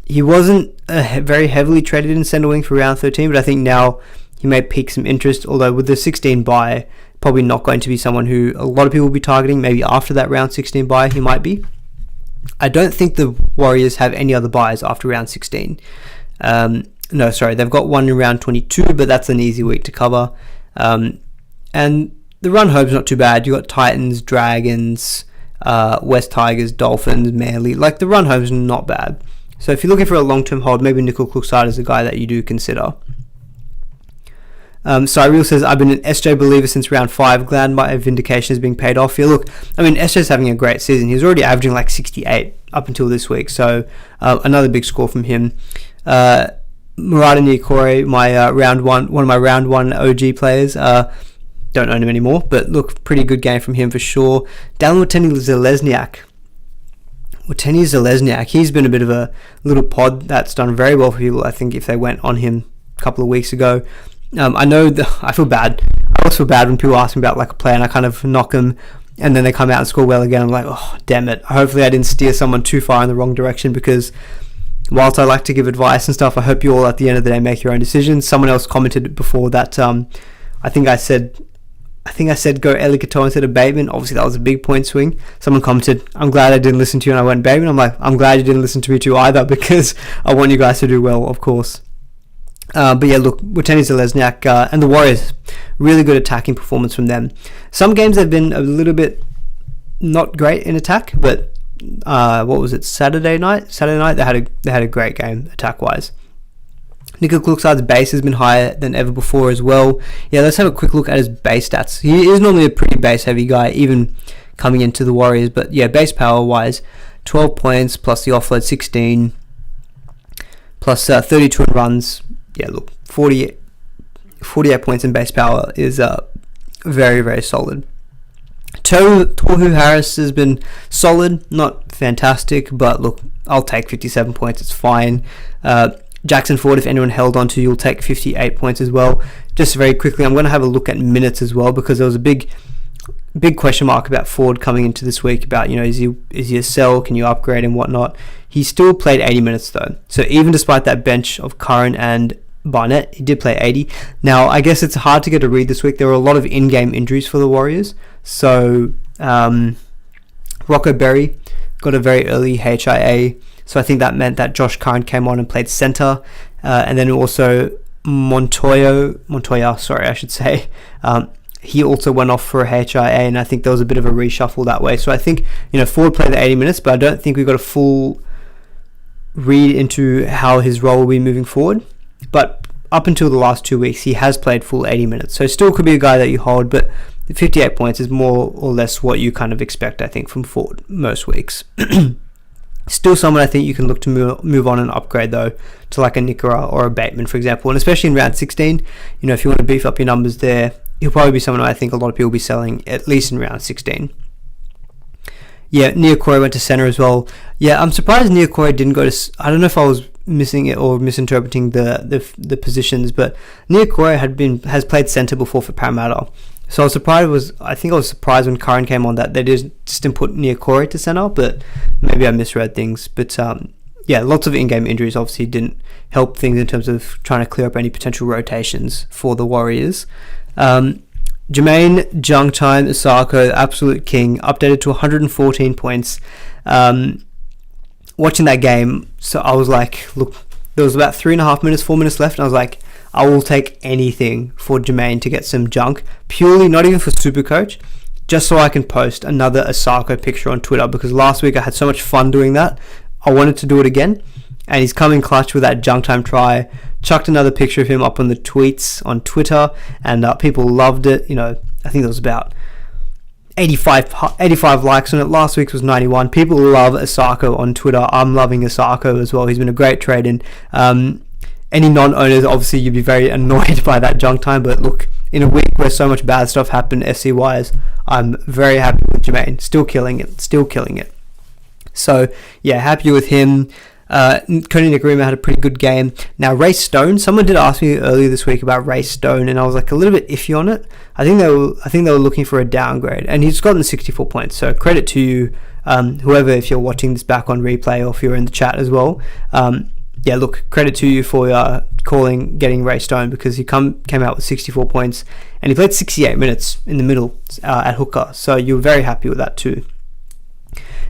He wasn't very heavily traded in centre wing for round 13, but I think now he may pique some interest, although with the 16 bye, probably not going to be someone who a lot of people will be targeting. Maybe after that round 16 bye, he might be. I don't think the Warriors have any other buys after round 16. No, sorry, they've got one in round 22, but that's an easy week to cover. And the run home's not too bad. You got Titans, Dragons, West Tigers, Dolphins, Manly. The run home's not bad. So if you're looking for a long-term hold, maybe Nickel Klukstad is a guy that you do consider. Cyril says, I've been an SJ believer since round 5. Glad my vindication is being paid off here. Look, SJ's having a great season. He's already averaging 68 up until this week. So another big score from him. Murata Niokore, one of my round 1 OG players. Don't own him anymore, but look, pretty good game from him for sure. Dallin Watene-Zelezniak. He's been a bit of a little pod that's done very well for people, I think, if they went on him a couple of weeks ago. I know I feel bad. I always feel bad when people ask me about like a player and I kind of knock them and then they come out and score well again. I'm like, oh, damn it. Hopefully I didn't steer someone too far in the wrong direction, because whilst I like to give advice and stuff, I hope you all at the end of the day make your own decisions. Someone else commented before that I think I said go Eli Katoa instead of Bateman. Obviously that was a big point swing. Someone commented, I'm glad I didn't listen to you and I went Bateman. I'm like, I'm glad you didn't listen to me too either, because I want you guys to do well, of course. But yeah, look, Watene Zelezniak and the Warriors, really good attacking performance from them. Some games have been a little bit not great in attack, but what was it, Saturday night they had a great game attack wise. Nico Kluxard's base has been higher than ever before as well. Yeah, let's have a quick look at his base stats. He is normally a pretty base heavy guy, even coming into the Warriors, but yeah, base power wise, 12 points plus the offload 16 plus 32 in runs. Yeah, look, 48 points in base power is very, very solid. Tohu Harris has been solid, not fantastic, but look, I'll take 57 points, it's fine. Jackson Ford, if anyone held on to, you'll take 58 points as well. Just very quickly, I'm going to have a look at minutes as well, because there was a big question mark about Ford coming into this week about, is he a sell, can you upgrade and whatnot. He still played 80 minutes though, so even despite that bench of Curran and Barnett, he did play 80. Now I guess it's hard to get a read this week. There were a lot of in-game injuries for the Warriors, so Rocco Berry got a very early HIA, so I think that meant that Josh Curran came on and played center, and then also Montoya, I should say, he also went off for a HIA, and I think there was a bit of a reshuffle that way. So I think, Ford played the 80 minutes, but I don't think we got a full read into how his role will be moving forward. But up until the last 2 weeks, he has played full 80 minutes. So still could be a guy that you hold, but 58 points is more or less what you kind of expect, I think, from Ford most weeks. Still someone I think you can look to move on and upgrade, though, to like a Nikora or a Bateman, for example. And especially in round 16, if you want to beef up your numbers there, he'll probably be someone I think a lot of people will be selling, at least in round 16. Yeah, Niokore went to center as well. Yeah, I'm surprised Niokore didn't go to... I don't know if I was missing it or misinterpreting the positions, but Niokore has played center before for Parramatta. So I was surprised when Curran came on that they just didn't put Niokore to center, but maybe I misread things. But yeah, lots of in-game injuries obviously didn't help things in terms of trying to clear up any potential rotations for the Warriors. Jermaine Jungtime Isako, absolute king, updated to 114 points. Watching that game, so I was like, look, there was about 4 minutes left, and I was like, I will take anything for Jermaine to get some junk, purely not even for SuperCoach, just so I can post another Isako picture on Twitter, because last week I had so much fun doing that. I wanted to do it again, and he's coming clutch with that junk time try. Chucked another picture of him up on the tweets on Twitter, and people loved it. I think there was about 85 likes on it. Last week's was 91. People love Isako on Twitter. I'm loving Isako as well. He's been a great trade, and any non-owners, obviously you'd be very annoyed by that junk time, but look, in a week where so much bad stuff happened SC wise, I'm very happy with Jermaine. Still killing it. So yeah, happy with him. Cody Nicarima had a pretty good game. Now, Ray Stone, someone did ask me earlier this week about Ray Stone, and I was like a little bit iffy on it. I think they were looking for a downgrade, and he's gotten 64 points. So credit to you, whoever, if you're watching this back on replay or if you're in the chat as well. Yeah, look, credit to you for getting Ray Stone, because he came out with 64 points, and he played 68 minutes in the middle at hooker. So you're very happy with that too.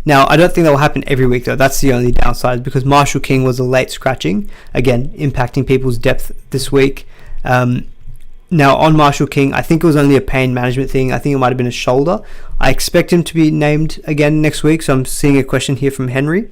Now, I don't think that will happen every week, though. That's the only downside, because Marshall King was a late scratching, again, impacting people's depth this week. Now, on Marshall King, I think it was only a pain management thing. I think it might have been a shoulder. I expect him to be named again next week, so I'm seeing a question here from Henry.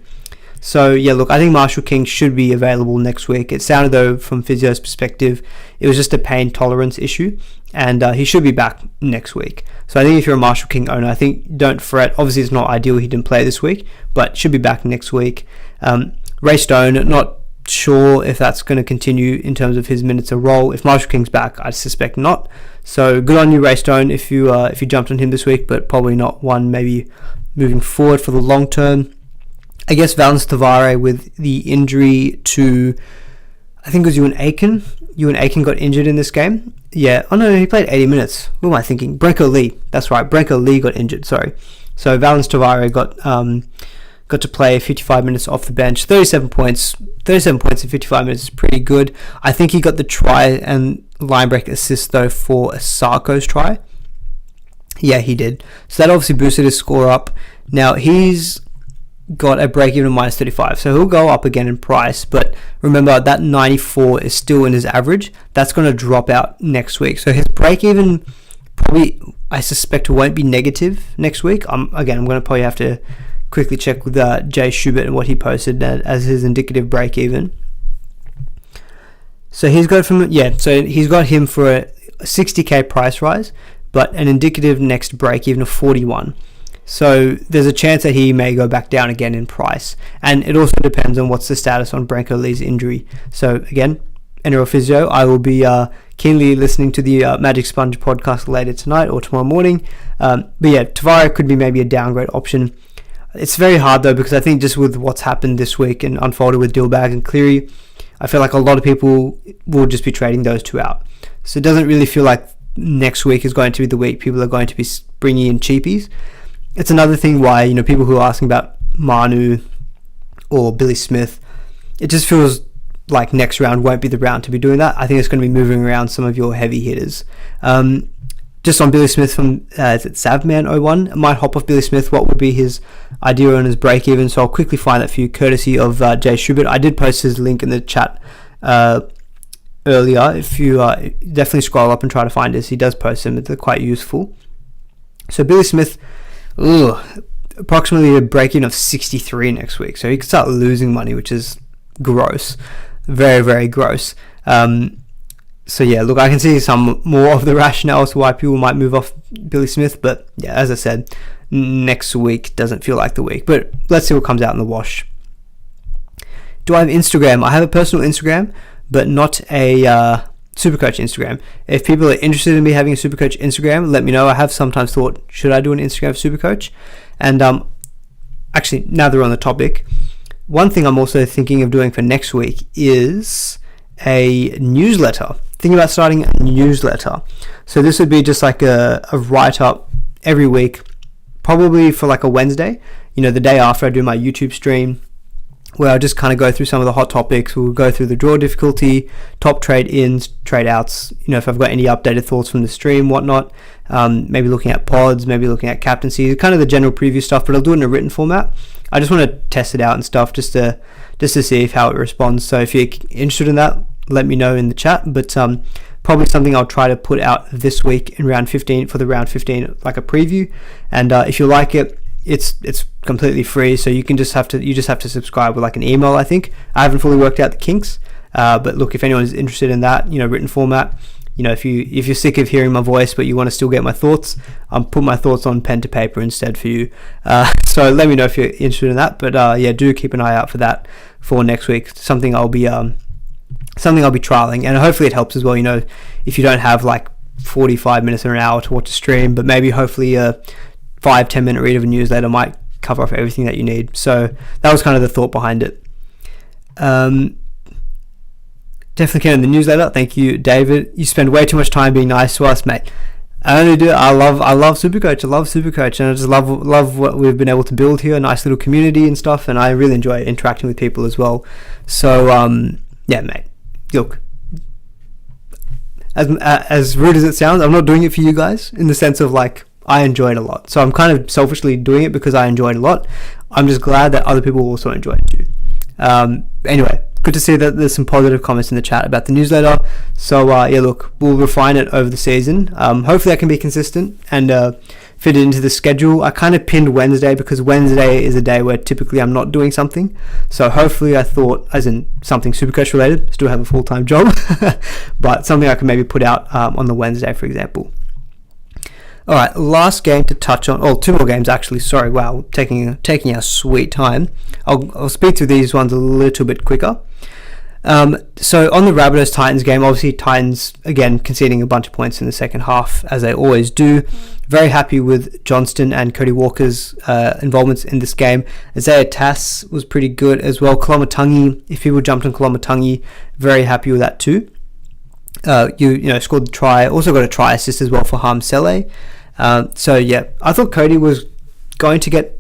So, yeah, look, I think Marshall King should be available next week. It sounded, though, from physio's perspective, it was just a pain tolerance issue, and he should be back next week. So I think if you're a Marshall King owner, I think don't fret. Obviously, it's not ideal he didn't play this week, but should be back next week. Ray Stone, not sure if that's going to continue in terms of his minutes of role. If Marshall King's back, I suspect not. So good on you, Ray Stone, if you jumped on him this week, but probably not one maybe moving forward for the long term. I guess Valence Tavare, with the injury to, I I think it was Ewan Aiken. Ewan Aiken got injured in this game. Yeah. Oh no, he played 80 minutes. What am I thinking? Brenko Lee. That's right. Brenko Lee got injured. Sorry. So Valens Tavare got to play 55 minutes off the bench. 37 points. 37 points in 55 minutes is pretty good. I think he got the try and line break assist though for a Sarko's try. Yeah, he did. So that obviously boosted his score up. Now he's got a break even of minus 35, so he'll go up again in price, but remember that 94 is still in his average. That's going to drop out next week, so his break even probably, I suspect, won't be negative next week. Again, I'm going to probably have to quickly check with Jay Schubert and what he posted as his indicative break even. So he's got him for a 60k price rise, but an indicative next break even of 41. So there's a chance that he may go back down again in price. And it also depends on what's the status on Brenko Lee's injury. So again, NRL Physio, I will be keenly listening to the Magic Sponge podcast later tonight or tomorrow morning. But yeah, Tavare could be maybe a downgrade option. It's very hard though, because I think just with what's happened this week and unfolded with Dillbag and Cleary, I feel like a lot of people will just be trading those two out. So it doesn't really feel like next week is going to be the week people are going to be bringing in cheapies. It's another thing why, people who are asking about Manu or Billy Smith, it just feels like next round won't be the round to be doing that. I think it's going to be moving around some of your heavy hitters. Just on Billy Smith from, is it Savman01? I might hop off Billy Smith. What would be his idea on his break even? So I'll quickly find that for you, courtesy of Jay Schubert. I did post his link in the chat earlier. If you definitely scroll up and try to find this, he does post them. They're quite useful. So Billy Smith, approximately a break-in of 63 next week, so he could start losing money, which is gross, very, very gross. So yeah, look, I can see some more of the rationale as to why people might move off Billy Smith, but yeah, as I said, next week doesn't feel like the week, but let's see what comes out in the wash. Do I have Instagram? I have a personal Instagram, but not a SuperCoach Instagram. If people are interested in me having a SuperCoach Instagram, let me know. I have sometimes thought, should I do an Instagram for SuperCoach? And actually, now that we're on the topic, one thing I'm also thinking of doing for next week is a newsletter. Thinking about starting a newsletter. So this would be just like a write-up every week, probably for like a Wednesday, the day after I do my YouTube stream, where I'll just kind of go through some of the hot topics. We'll go through the draw difficulty, top trade ins, trade outs, if I've got any updated thoughts from the stream, whatnot, maybe looking at pods, maybe looking at captaincy, kind of the general preview stuff, but I'll do it in a written format. I just want to test it out and stuff just to see how it responds. So if you're interested in that, let me know in the chat, but probably something I'll try to put out this week in round 15 for the round 15, like a preview. And if you like it, it's completely free, so you just have to subscribe with like an email. I think I haven't fully worked out the kinks, but look, if anyone is interested in that, written format, if you're sick of hearing my voice but you want to still get my thoughts, I'll put my thoughts on pen to paper instead for you. So let me know if you're interested in that. But yeah, do keep an eye out for that for next week. Something I'll be trialing, and hopefully it helps as well. If you don't have like 45 minutes or an hour to watch a stream, but maybe hopefully 5-10 minute read of a newsletter might cover off everything that you need. So that was kind of the thought behind it. Definitely can in the newsletter. Thank you, David. You spend way too much time being nice to us, mate. I only do. I love SuperCoach. I love SuperCoach, and I just love what we've been able to build here. A nice little community and stuff, and I really enjoy interacting with people as well. So yeah, mate. Look, as rude as it sounds, I'm not doing it for you guys in the sense of like, I enjoy it a lot. So I'm kind of selfishly doing it because I enjoy it a lot. I'm just glad that other people also enjoy it too. Anyway, good to see that there's some positive comments in the chat about the newsletter. So yeah, look, we'll refine it over the season. Hopefully I can be consistent and fit it into the schedule. I kind of pinned Wednesday because Wednesday is a day where typically I'm not doing something. So hopefully I thought, as in something SuperCoach related, still have a full-time job, but something I can maybe put out on the Wednesday, for example. All right, last game to touch on. Oh, two more games actually. Sorry, wow, taking our sweet time. I'll speak through these ones a little bit quicker. So on the Rabbitohs Titans game, obviously Titans again conceding a bunch of points in the second half, as they always do. Very happy with Johnston and Cody Walker's involvements in this game. Isaiah Tass was pretty good as well. Kolomatangi, if people jumped on Kolomatangi, very happy with that too. Scored the try, also got a try assist as well for Harm Sele. So yeah, I thought Cody was going to get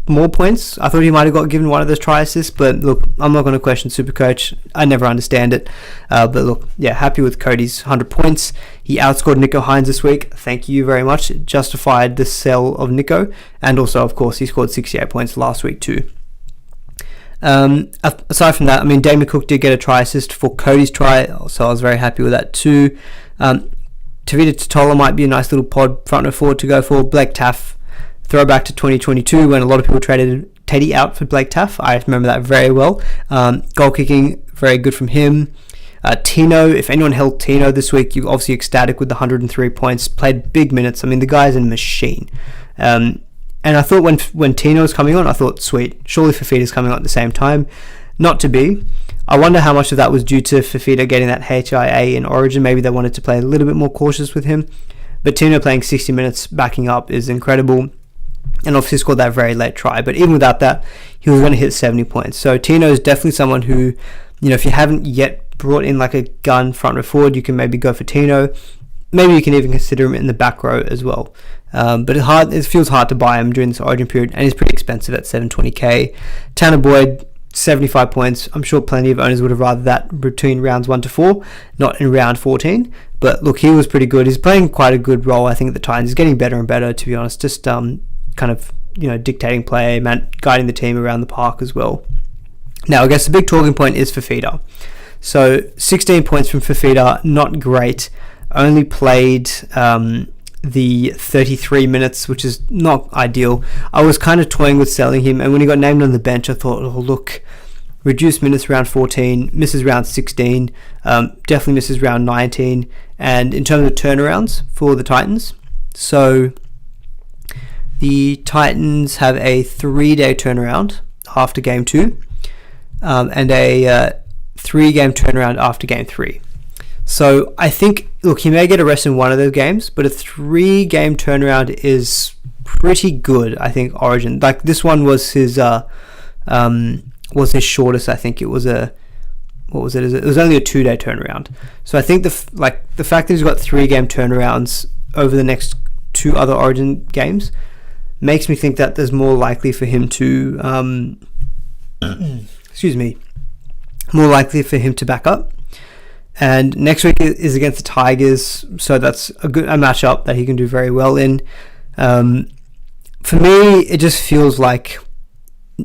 more points. I thought he might have got given one of those try assists, but look, I'm not going to question SuperCoach. I never understand it. But look, yeah, happy with Cody's 100 points. He outscored Nico Hines this week. Thank you very much. It justified the sell of Nico. And also, of course, he scored 68 points last week too. Aside from that, I mean, Damien Cook did get a try assist for Cody's try, so I was very happy with that too. Tavita Totola might be a nice little pod front and forward to go for. Blake Taff, throwback to 2022 when a lot of people traded Teddy out for Blake Taff. I remember that very well. Goal kicking, very good from him. Tino, if anyone held Tino this week, you're obviously ecstatic with the 103 points. Played big minutes. I mean, the guy's a machine. And I thought when Tino was coming on, I thought, sweet, surely Fafita's coming on at the same time. Not to be. I wonder how much of that was due to Fafita getting that HIA in Origin. Maybe they wanted to play a little bit more cautious with him. But Tino playing 60 minutes backing up is incredible. And obviously scored that very late try. But even without that, he was going to hit 70 points. So Tino is definitely someone who, if you haven't yet brought in like a gun front row forward, you can maybe go for Tino. Maybe you can even consider him in the back row as well. But it feels hard to buy him during this Origin period, and he's pretty expensive at 720k. Tanner Boyd, 75 points. I'm sure plenty of owners would have rather that between rounds 1 to 4, not in round 14. But look, he was pretty good. He's playing quite a good role, I think, at the Titans. He's getting better and better, to be honest. Just kind of dictating play, guiding the team around the park as well. Now, I guess the big talking point is Fafita. So 16 points from Fafita, not great. Only played the 33 minutes, which is not ideal. I was kind of toying with selling him, and when he got named on the bench, I thought, oh look, reduced minutes round 14, misses round 16, definitely misses round 19, and in terms of turnarounds for the Titans, so the Titans have a 3-day turnaround after game 2, and a 3-game turnaround after game 3. So I think, look, he may get a rest in one of those games, but a 3-game turnaround is pretty good, I think, Origin. Like, this one was his shortest, I think. It was it was only a 2-day turnaround. So I think the fact that he's got 3-game turnarounds over the next 2 other Origin games makes me think that there's more likely for him to more likely for him to back up. And next week is against the Tigers, so that's a matchup that he can do very well in. For me, it just feels like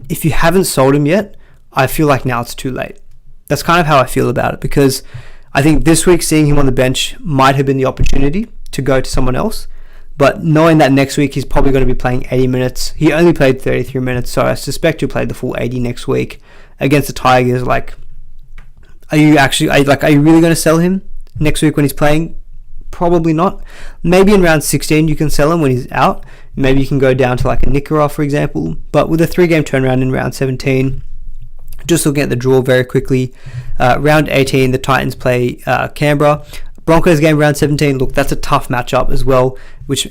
if you haven't sold him yet, I feel like now it's too late. That's kind of how I feel about it, because I think this week seeing him on the bench might have been the opportunity to go to someone else. But knowing that next week he's probably going to be playing 80 minutes, he only played 33 minutes, so I suspect he'll play the full 80 next week against the Tigers. Are you really going to sell him next week when he's playing? Probably not. Maybe in round 16 you can sell him when he's out. Maybe you can go down to like a Nicaragua, for example. But with a 3-game turnaround in round 17, just looking at the draw very quickly, round 18 the Titans play Canberra. Broncos game round 17, look, that's a tough matchup as well.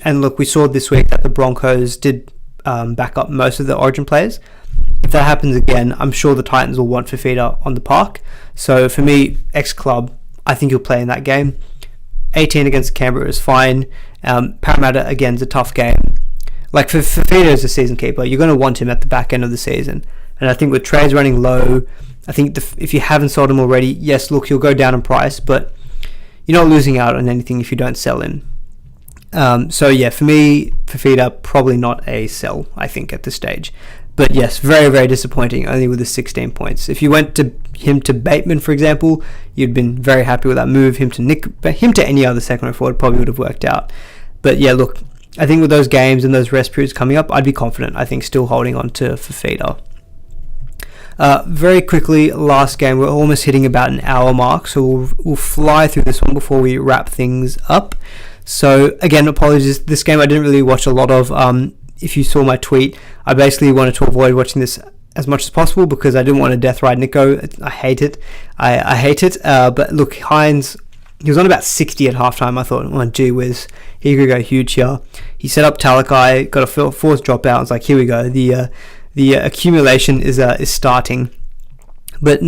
And look, we saw this week that the Broncos did back up most of the Origin players. If that happens again, I'm sure the Titans will want Fafita on the park. So for me, ex-club, I think he'll play in that game. 18 against Canberra is fine. Parramatta, again, is a tough game. Like, for Fafita as a season keeper, you're going to want him at the back end of the season. And I think with trades running low, I think if you haven't sold him already, yes, look, he'll go down in price, but you're not losing out on anything if you don't sell him. So yeah, for me, Fafita, probably not a sell, I think, at this stage. But yes, very, very disappointing, only with the 16 points. If you went to him to Bateman, for example, you'd been very happy with that move. Him to any other second row forward probably would have worked out. But yeah, look, I think with those games and those rest periods coming up, I'd be confident, I think, still holding on to Fafita. Very quickly, last game, we're almost hitting about an hour mark, so we'll fly through this one before we wrap things up. So again, apologies, this game I didn't really watch a lot of. If you saw my tweet, I basically wanted to avoid watching this as much as possible because I didn't want to death ride Nico. I hate it. I hate it. But look, Hines, he was on about 60 at halftime. I thought, oh, gee whiz, he could go huge here. He set up Talakai, got a forced dropout. I was like, here we go. The accumulation is starting. But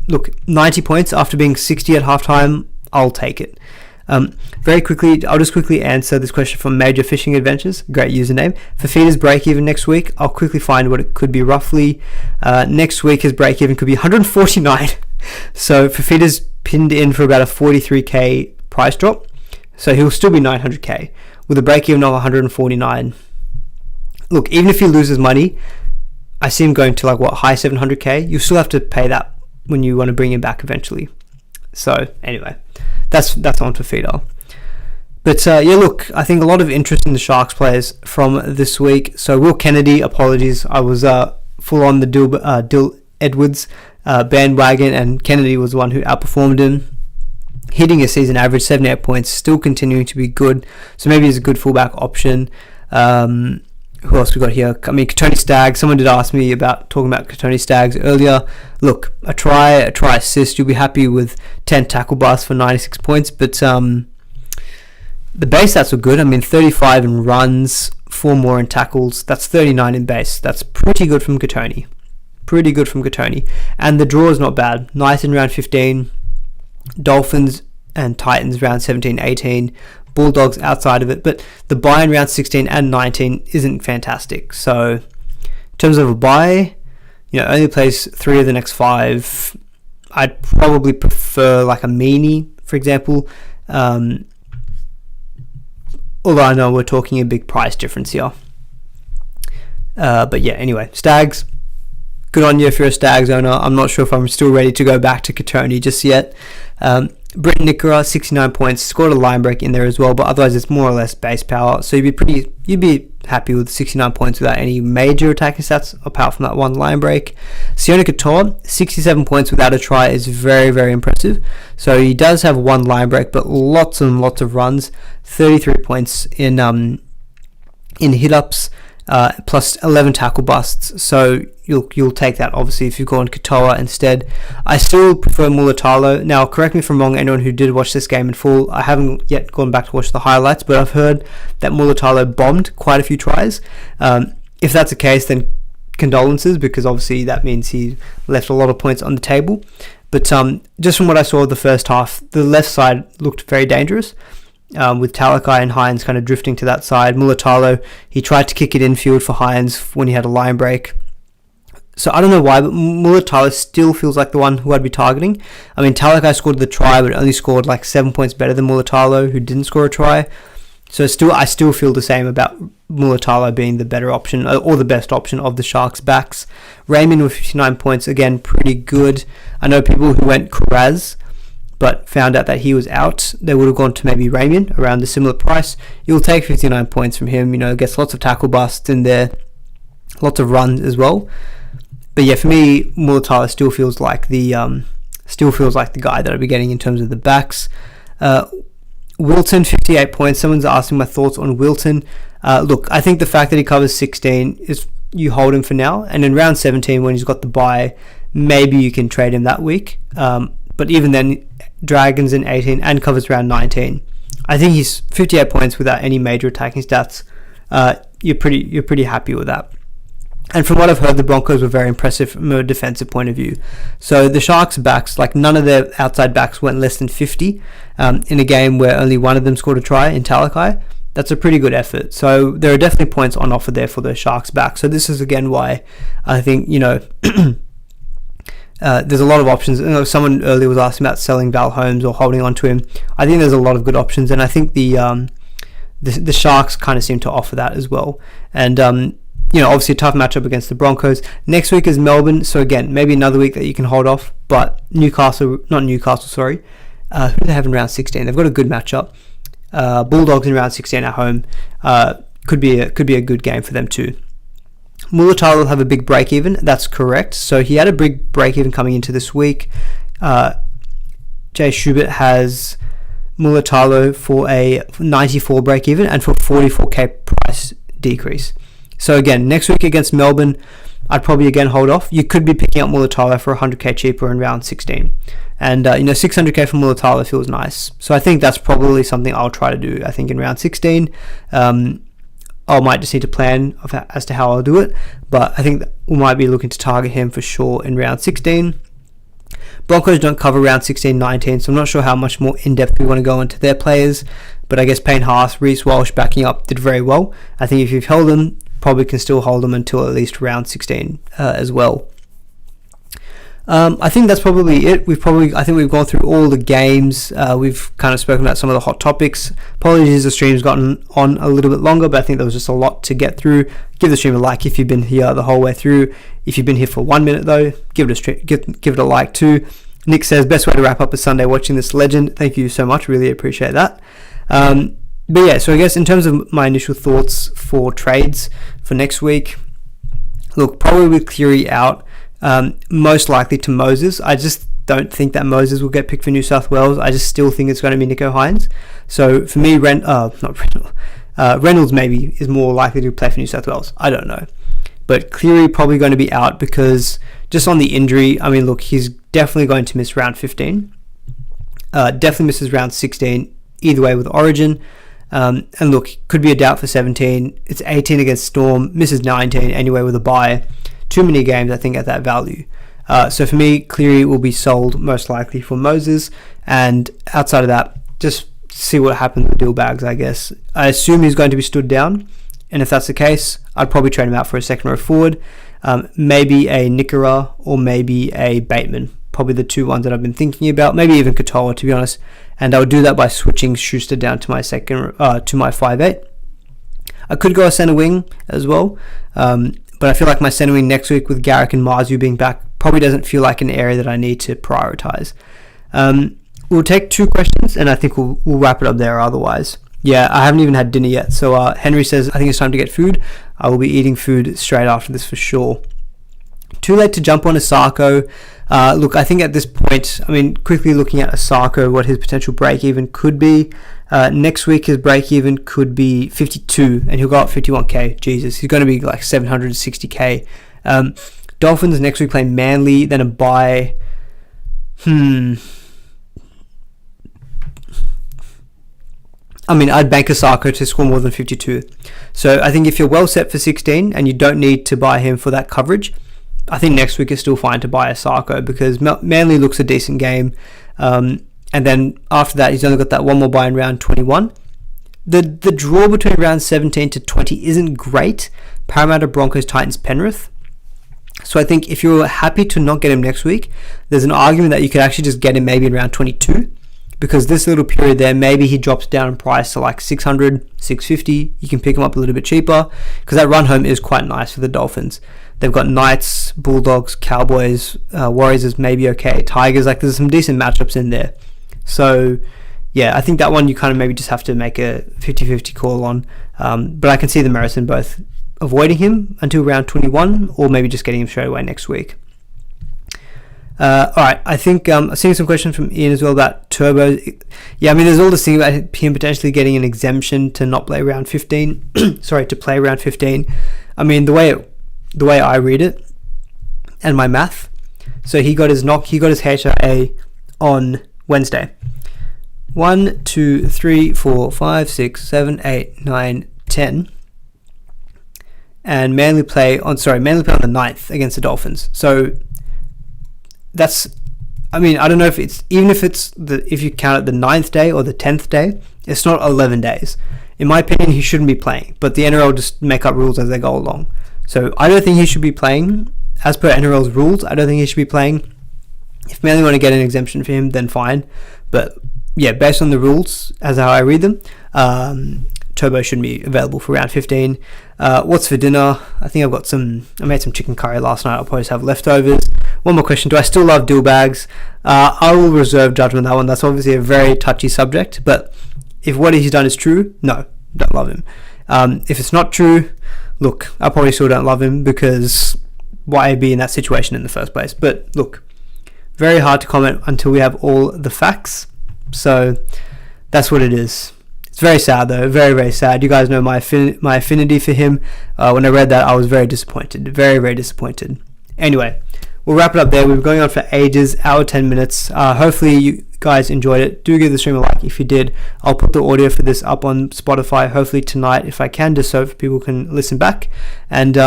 look, 90 points after being 60 at halftime, I'll take it. Very quickly, I'll just quickly answer this question from Major Fishing Adventures. Great username. Fafita's break-even next week, I'll quickly find what it could be roughly. Next week, his break-even could be 149. So Fafita's pinned in for about a 43k price drop. So he'll still be 900k with a break-even of 149. Look, even if he loses money, I see him going to high 700k. You still have to pay that when you want to bring him back eventually. So anyway, that's on Fafita. But look, I think a lot of interest in the Sharks players from this week. So Will Kennedy, apologies, I was full on the Dill Edwards bandwagon, and Kennedy was the one who outperformed him, hitting a season average 78 points, still continuing to be good. So maybe he's a good fullback option. Who else we got here? I mean, Katoni Staggs. Someone did ask me about talking about Katoni Staggs earlier. Look, a try assist. You'll be happy with 10 tackle busts for 96 points. But the base stats were good. I mean, 35 in runs, 4 more in tackles. That's 39 in base. That's pretty good from Katoni. And the draw is not bad. Nice in round 15. Dolphins and Titans round 17, 18. Bulldogs outside of it, but the buy in round 16 and 19 isn't fantastic. So in terms of a buy, only plays 3 of the next 5. I'd probably prefer a meanie, for example, although I know we're talking a big price difference here. But yeah, anyway, Stags, good on you if you're a Stags owner. I'm not sure if I'm still ready to go back to Katoni just yet. Britton Nickera, 69 points, scored a line break in there as well, but otherwise it's more or less base power. So you'd be happy with 69 points without any major attacking stats apart from that one line break. Sione Katoa, 67 points without a try is very, very impressive. So he does have one line break, but lots and lots of runs. 33 points in hit ups. Plus 11 tackle busts, so you'll take that obviously if you go on Katoa instead. I still prefer Mulatalo. Now, correct me if I'm wrong, anyone who did watch this game in full. I haven't yet gone back to watch the highlights, but I've heard that Mulatalo bombed quite a few tries. If that's the case, then condolences, because obviously that means he left a lot of points on the table. But just from what I saw of the first half, the left side looked very dangerous. With Talakai and Hines kind of drifting to that side. Mulatalo, he tried to kick it infield for Hines when he had a line break. So I don't know why, but Mulatalo still feels like the one who I'd be targeting. I mean, Talakai scored the try, but only scored 7 points better than Mulatalo, who didn't score a try. So I still feel the same about Mulatalo being the better option, or the best option of the Sharks' backs. Raymond with 59 points, again, pretty good. I know people who went Kuraz, but found out that he was out. They would have gone to maybe Raymond around a similar price. You'll take 59 points from him. Gets lots of tackle busts in there, lots of runs as well. But yeah, for me, Mulatalo still feels like the guy that I'd be getting in terms of the backs. Wilton, 58 points. Someone's asking my thoughts on Wilton. Look, I think the fact that he covers 16 is you hold him for now, and in round 17 when he's got the bye, maybe you can trade him that week. But even then, Dragons in 18 and covers round 19. I think he's 58 points without any major attacking stats. You're pretty happy with that. And from what I've heard, the Broncos were very impressive from a defensive point of view. So the Sharks' backs, none of their outside backs went less than 50 in a game where only one of them scored a try in Talakai. That's a pretty good effort. So there are definitely points on offer there for the Sharks' back. So this is again why I think there's a lot of options. Someone earlier was asking about selling Val Holmes or holding on to him. I think there's a lot of good options, and I think the Sharks kind of seem to offer that as well. And obviously a tough matchup against the Broncos. Next week is Melbourne, so again, maybe another week that you can hold off. But who do they have in round 16? They've got a good matchup. Bulldogs in round 16 at home. Could be a good game for them too. Mulatalo will have a big break even. That's correct. So he had a big break even coming into this week. Jay Schubert has Mulatalo for a 94 break even and for 44k price decrease. So again, next week against Melbourne, I'd probably again hold off. You could be picking up Mulatalo for 100k cheaper in round 16. And, 600k for Mulatalo feels nice. So I think that's probably something I'll try to do. I think in round 16, I might just need to plan as to how I'll do it. But I think that we might be looking to target him for sure in round 16. Broncos don't cover round 16, 19, so I'm not sure how much more in-depth we want to go into their players. But I guess Payne Haas, Reece Walsh backing up did very well. I think if you've held them, probably can still hold them until at least round 16 as well. I think that's probably it. I think we've gone through all the games. We've kind of spoken about some of the hot topics. Apologies, the stream's gotten on a little bit longer, but I think there was just a lot to get through. Give the stream a like if you've been here the whole way through. If you've been here for 1 minute though, give it a like too. Nick says, best way to wrap up a Sunday watching this legend. Thank you so much. Really appreciate that. But yeah, so I guess in terms of my initial thoughts for trades for next week, look, probably with Cleary out, most likely to Moses. I just don't think that Moses will get picked for New South Wales. I just still think it's going to be Nicho Hynes. So for me, Reynolds maybe is more likely to play for New South Wales. I don't know. But Cleary probably going to be out because just on the injury, I mean, look, he's definitely going to miss round 15. Definitely misses round 16, either way with Origin. And look, could be a doubt for 17. It's 18 against Storm, misses 19 anyway with a bye. Too many games, I think, at that value. So for me, Cleary will be sold most likely for Moses. And outside of that, just see what happens with deal bags, I guess. I assume he's going to be stood down. And if that's the case, I'd probably trade him out for a second row forward. Maybe a Nickera or maybe a Bateman. Probably the two ones that I've been thinking about. Maybe even Katoa, to be honest. And I would do that by switching Schuster down to my to my 5'8". I could go a centre wing as well. But I feel like my centre wing next week with Garrick and Marzu being back probably doesn't feel like an area that I need to prioritise. We'll take 2 questions and I think we'll wrap it up there otherwise. Yeah, I haven't even had dinner yet. So Henry says, I think it's time to get food. I will be eating food straight after this for sure. Too late to jump on Asako. Look, I think at this point, I mean, quickly looking at Asako, what his potential break-even could be. Next week, his break-even could be 52, and he'll go up 51k. Jesus, he's going to be like 760k. Dolphins next week play Manly, then a bye. I mean, I'd bank Asako to score more than 52. So I think if you're well set for 16 and you don't need to buy him for that coverage, I think next week is still fine to buy Asako because Manly looks a decent game. And then after that, he's only got that one more buy in round 21. The draw between round 17 to 20 isn't great. Parramatta, Broncos, Titans, Penrith. So I think if you're happy to not get him next week, there's an argument that you could actually just get him maybe in round 22. Because this little period there, maybe he drops down in price to like 600, 650. You can pick him up a little bit cheaper because that run home is quite nice for the Dolphins. They've got Knights, Bulldogs, Cowboys, Warriors is maybe okay. Tigers, like there's some decent matchups in there. So yeah, I think that one you kind of maybe just have to make a 50-50 call on. But I can see the merits in both avoiding him until round 21 or maybe just getting him straight away next week. Alright, I think I'm seeing some questions from Ian as well about Turbo. Yeah, I mean, there's all this thing about him potentially getting an exemption to not play round 15. Sorry, to play round 15. I mean, the way I read it and my math. So he got his HIA on Wednesday. 1, 2, 3, 4, 5, 6, 7, 8, 9, 10. And Manly play on the 9th against the Dolphins. So that's, I mean, I don't know if it's, even if it's if you count it the 9th day or the 10th day, it's not 11 days. In my opinion, he shouldn't be playing, but the NRL just make up rules as they go along. So I don't think he should be playing. As per NRL's rules, I don't think he should be playing. If Manly want to get an exemption for him, then fine. But yeah, based on the rules, as how I read them, Turbo shouldn't be available for round 15. What's for dinner? I think I made some chicken curry last night. I'll probably have leftovers. One more question. Do I still love deal bags? I will reserve judgment on that one. That's obviously a very touchy subject, but if what he's done is true, no, don't love him. If it's not true, look, I probably still don't love him because why be in that situation in the first place? But look, very hard to comment until we have all the facts. So that's what it is. It's very sad though, very, very sad. You guys know my affinity for him. When I read that, I was very disappointed, very, very disappointed. Anyway, we'll wrap it up there. We've been going on for ages, hour 10 minutes. Hopefully you guys enjoyed it. Do give the stream a like if you did. I'll put the audio for this up on Spotify hopefully tonight if I can, just so people can listen back. And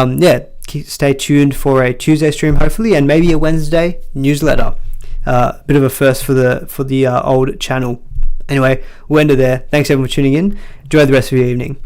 stay tuned for a Tuesday stream hopefully, and maybe a Wednesday newsletter. Bit of a first for the old channel. Anyway, we'll end it there. Thanks everyone for tuning in. Enjoy the rest of your evening.